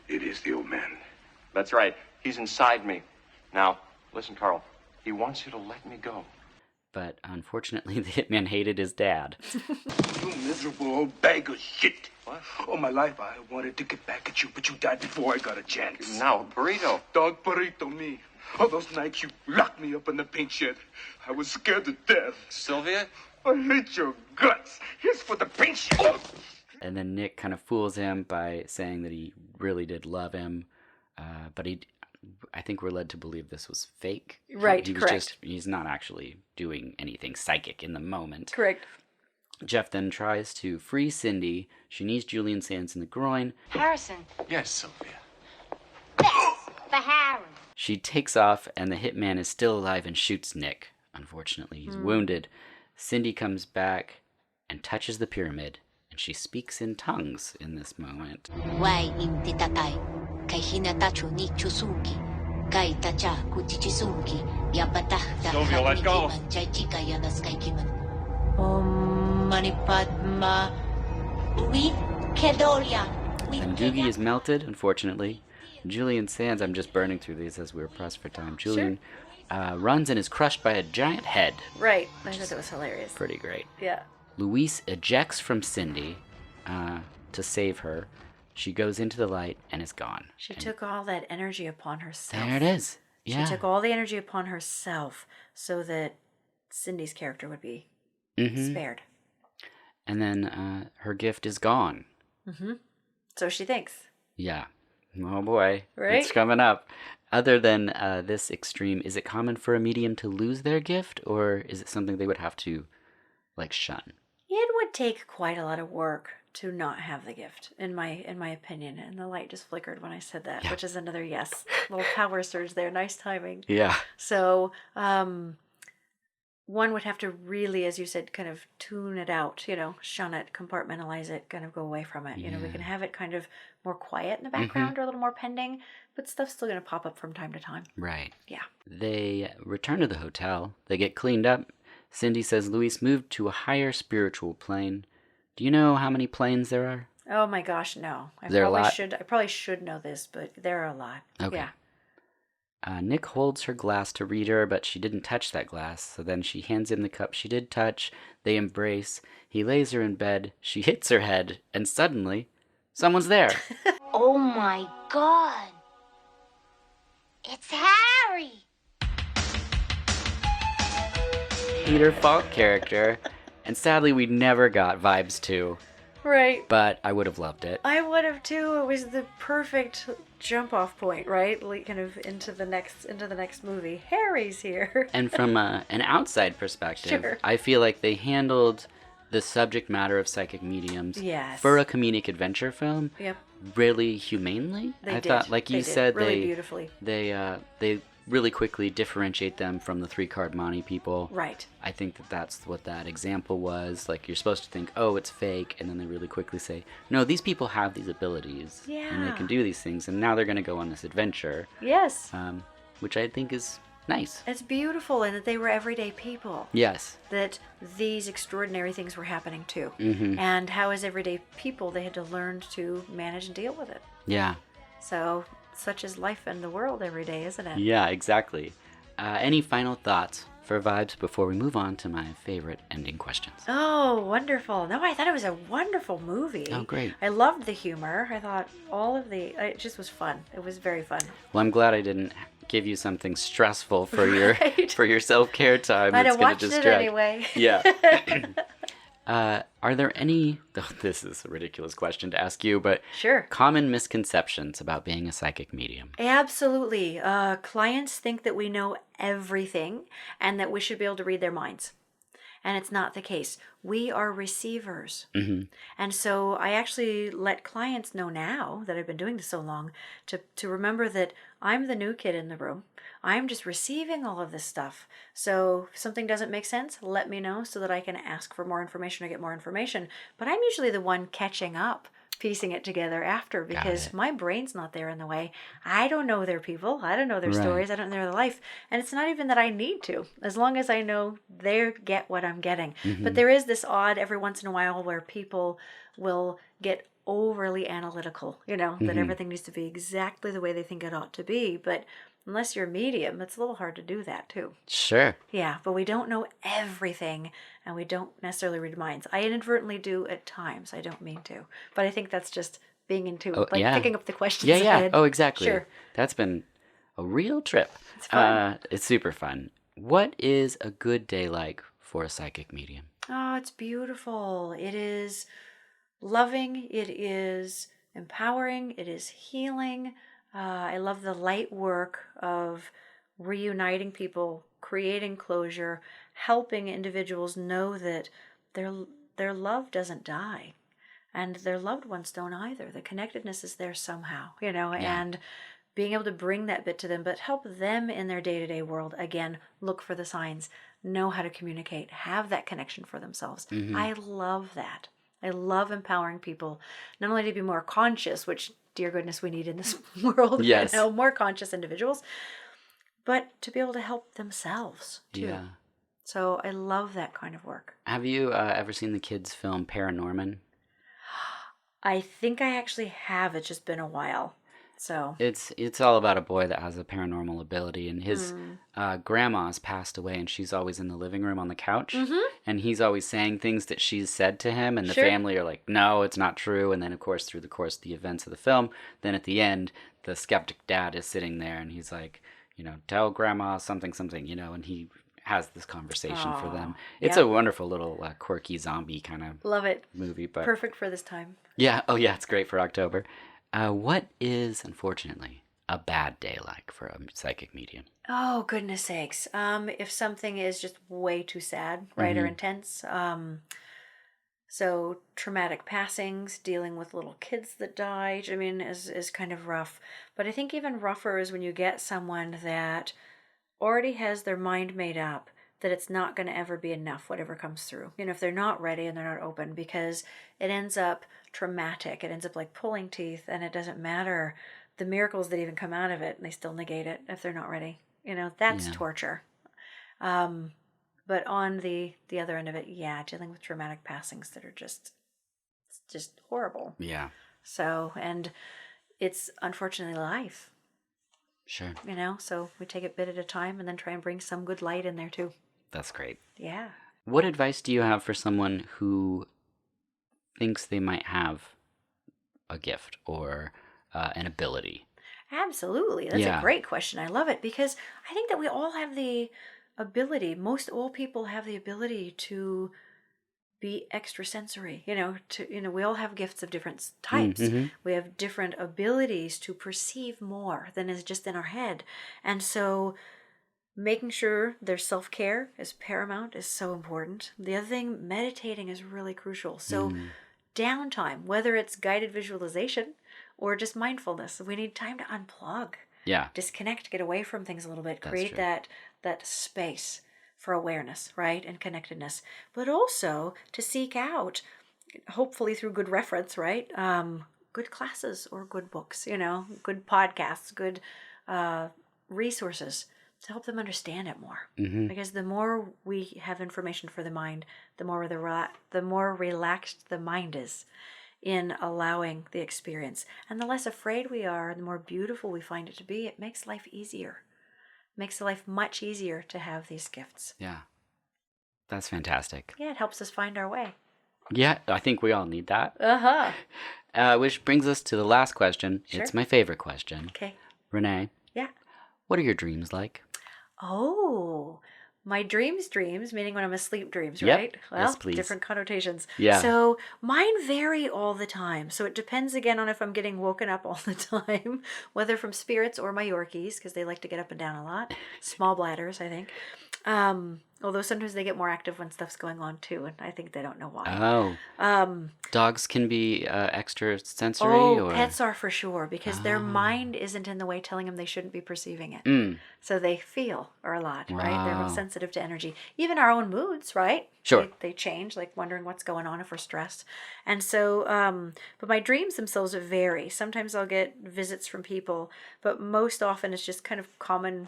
It is the old man.
That's right. He's inside me. Now, listen, Carl. He wants you to let me go.
But unfortunately, the hitman hated his dad.
You miserable old bag of shit. What? All my life I wanted to get back at you, but you died before I got a chance.
Now, Burrito.
Dog Burrito me. All those nights you locked me up in the paint shed. I was scared to death.
Sylvia?
I hate your guts. Here's for the paint shed.
And then Nick kind of fools him by saying that he really did love him. But I think we're led to believe this was fake.
Right,
he was
correct.
He's not actually doing anything psychic in the moment.
Correct.
Jeff then tries to free Cindy. She knees Julian Sands in the groin.
Harrison.
Yes, Sylvia.
For Harry.
She takes off, and the hitman is still alive and shoots Nick. Unfortunately, he's wounded. Cindy comes back and touches the pyramid, and she speaks in tongues in this moment.
Why in titatay kay hinatacho ni Chusugi.
Sylvia, let go.
Om Mani Padma Kedolia.
And Googie is melted, unfortunately. Julian Sands, I'm just burning through these as we were pressed for time. Julian runs and is crushed by a giant head.
Right. I thought that was hilarious.
Pretty great.
Yeah.
Luis ejects from Cindy to save her. She goes into the light and is gone.
She took all that energy upon herself.
There it is. Yeah.
She took all the energy upon herself so that Cindy's character would be spared.
And then her gift is gone.
Mm-hmm. So she thinks.
Yeah. Oh boy.
Right?
It's coming up. Other than this extreme, is it common for a medium to lose their gift, or is it something they would have to, like, shun?
It would take quite a lot of work to not have the gift, in my opinion. And the light just flickered when I said that, which is another yes. Little power surge there. Nice timing.
Yeah.
So one would have to really, as you said, kind of tune it out, shun it, compartmentalize it, kind of go away from it. We can have it kind of more quiet in the background or a little more pending, but stuff's still going to pop up from time to time.
Right.
Yeah.
They return to the hotel. They get cleaned up. Cindy says Luis moved to a higher spiritual plane. Do you know how many planes there are?
Oh my gosh, no. I probably should know this, but there are a lot.
Okay.
Yeah.
Nick holds her glass to read her, but she didn't touch that glass. So then she hands him the cup she did touch. They embrace. He lays her in bed. She hits her head, and suddenly, someone's there.
Oh my God. It's Harry.
Peter Falk character. And sadly, we never got Vibes 2.
Right.
But I would have loved it.
I would have too. It was the perfect jump off point, right? Like kind of into the next movie. Harry's here.
And from an outside perspective,
Sure.
I feel like they handled the subject matter of psychic mediums for a comedic adventure film really humanely.
They did.
Thought, like you said,
really beautifully.
They really quickly differentiate them from the 3-card Monty people.
Right.
I think that's what that example was. Like, you're supposed to think, oh, it's fake, and then they really quickly say, no, these people have these abilities, and they can do these things, and now they're going to go on this adventure.
Yes.
Which I think is nice.
It's beautiful, and that they were everyday people.
Yes.
That these extraordinary things were happening too.
Mm-hmm.
And how as everyday people, they had to learn to manage and deal with it.
Yeah.
So, such is life in the world every day, isn't it?
Yeah, exactly. Any final thoughts for Vibes before we move on to my favorite ending questions?
Oh, wonderful. No, I thought it was a wonderful movie.
Oh, great.
I loved the humor. I thought it just was fun. It was very fun.
Well, I'm glad I didn't give you something stressful for your for your self-care time.
I'd
that's
have
going
watched
to
it
distract.
anyway.
Yeah. Are there any, this is a ridiculous question to ask you, but common misconceptions about being a psychic medium?
Absolutely. Clients think that we know everything and that we should be able to read their minds. And it's not the case. We are receivers.
Mm-hmm.
And so I actually let clients know now that I've been doing this so long to remember that I'm the new kid in the room. I'm just receiving all of this stuff. So if something doesn't make sense, let me know so that I can ask for more information or get more information. But I'm usually the one catching up, piecing it together after, because my brain's not there in the way. I don't know their people. I don't know their stories. I don't know their life. And it's not even that I need to, as long as I know they get what I'm getting.
Mm-hmm.
But there is this odd every once in a while where people will get overly analytical, that everything needs to be exactly the way they think it ought to be. But unless you're a medium, it's a little hard to do that too.
Sure.
Yeah, but we don't know everything, and we don't necessarily read minds. I inadvertently do at times. I don't mean to. But I think that's just being into picking up the questions.
Yeah. Oh, exactly.
Sure.
That's been a real trip.
It's fun.
It's super fun. What is a good day like for a psychic medium?
Oh, it's beautiful. It is loving. It is empowering. It is healing. I love the light work of reuniting people, creating closure, helping individuals know that their love doesn't die, and their loved ones don't either. The connectedness is there somehow, and being able to bring that bit to them, but help them in their day-to-day world. Again, look for the signs, know how to communicate, have that connection for themselves.
Mm-hmm.
I love that. I love empowering people, not only to be more conscious, which, dear goodness, we need in this world,
Yes.
more conscious individuals, but to be able to help themselves, too.
Yeah.
So I love that kind of work.
Have you ever seen the kids' film Paranorman?
I think I actually have. It's just been a while. So
It's all about a boy that has a paranormal ability, and his grandma's passed away, and she's always in the living room on the couch, and he's always saying things that she's said to him, and the family are like, no, it's not true. And then, of course, through the course of the events of the film, then at the end, the skeptic dad is sitting there, and he's like, tell grandma something, and he has this conversation for them. It's a wonderful little quirky zombie kind of
love it
movie, but
perfect for this time.
Yeah. Oh, yeah. It's great for October. What is, unfortunately, a bad day like for a psychic medium?
Oh, goodness sakes. If something is just way too sad, right, or intense. So traumatic passings, dealing with little kids that died, is kind of rough. But I think even rougher is when you get someone that already has their mind made up that it's not going to ever be enough, whatever comes through. If they're not ready and they're not open, because it ends up traumatic. It ends up like pulling teeth, and it doesn't matter the miracles that even come out of it, and they still negate it if they're not ready. That's torture. But on the other end of it, dealing with traumatic passings that are just horrible.
Yeah.
So, and it's unfortunately life.
Sure.
So we take it bit at a time and then try and bring some good light in there too.
That's great.
Yeah.
What advice do you have for someone who thinks they might have a gift or an ability?
Absolutely. That's a great question. I love it, because I think that we all have the ability, all people have the ability to be extrasensory. We all have gifts of different types. We have different abilities to perceive more than is just in our head. And so making sure their self-care is paramount is so important. The other thing, meditating is really crucial. So downtime, whether it's guided visualization or just mindfulness, we need time to unplug.
Yeah.
Disconnect, get away from things a little bit,
That's
create
true.
that space for awareness, right, and connectedness, but also to seek out, hopefully through good reference, right, good classes or good books, good podcasts, good resources to help them understand it more. Because the more we have information for the mind, the more relaxed the mind is in allowing the experience, and the less afraid we are, and the more beautiful we find it to be. It makes life easier. Makes life much easier to have these gifts.
Yeah. That's fantastic.
Yeah, it helps us find our way.
Yeah, I think we all need that. Which brings us to the last question.
Sure.
It's my favorite question.
Okay.
Renee.
Yeah.
What are your dreams like?
Oh, my dreams, meaning when I'm asleep dreams,
Yep.
right? Well,
Yes, please.
different connotations.
Yeah.
So mine vary all the time. So it depends again on if I'm getting woken up all the time, whether from spirits or my Yorkies, because they like to get up and down a lot. Small bladders, I think. Although sometimes they get more active when stuff's going on too, and I think they don't know why.
Oh. Dogs can be extra sensory? Or
pets are for sure, because their mind isn't in the way telling them they shouldn't be perceiving it. So they feel a lot, right? They're sensitive to energy. Even our own moods, right?
Sure.
They change, like wondering what's going on if we're stressed. And so, but my dreams themselves vary. Sometimes I'll get visits from people, but most often it's just kind of common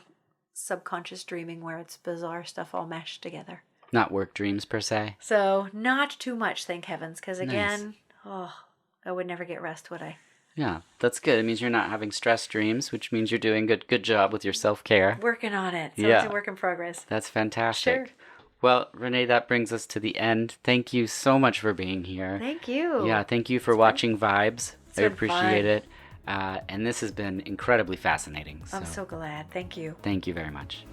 subconscious dreaming where it's bizarre stuff all mashed together.
Not work dreams per se?
So not too much, thank heavens, because again, I would never get rest, would I?
Yeah, that's good. It means you're not having stress dreams, which means you're doing good job with your self-care.
Working on it. So it's a work in progress.
That's fantastic.
Sure.
Well, Renee, that brings us to the end. Thank you so much for being here.
Thank you.
Yeah, thank you for watching Vibes. I appreciate
fun.
it. And this has been incredibly fascinating.
I'm so glad. Thank you.
Thank you very much.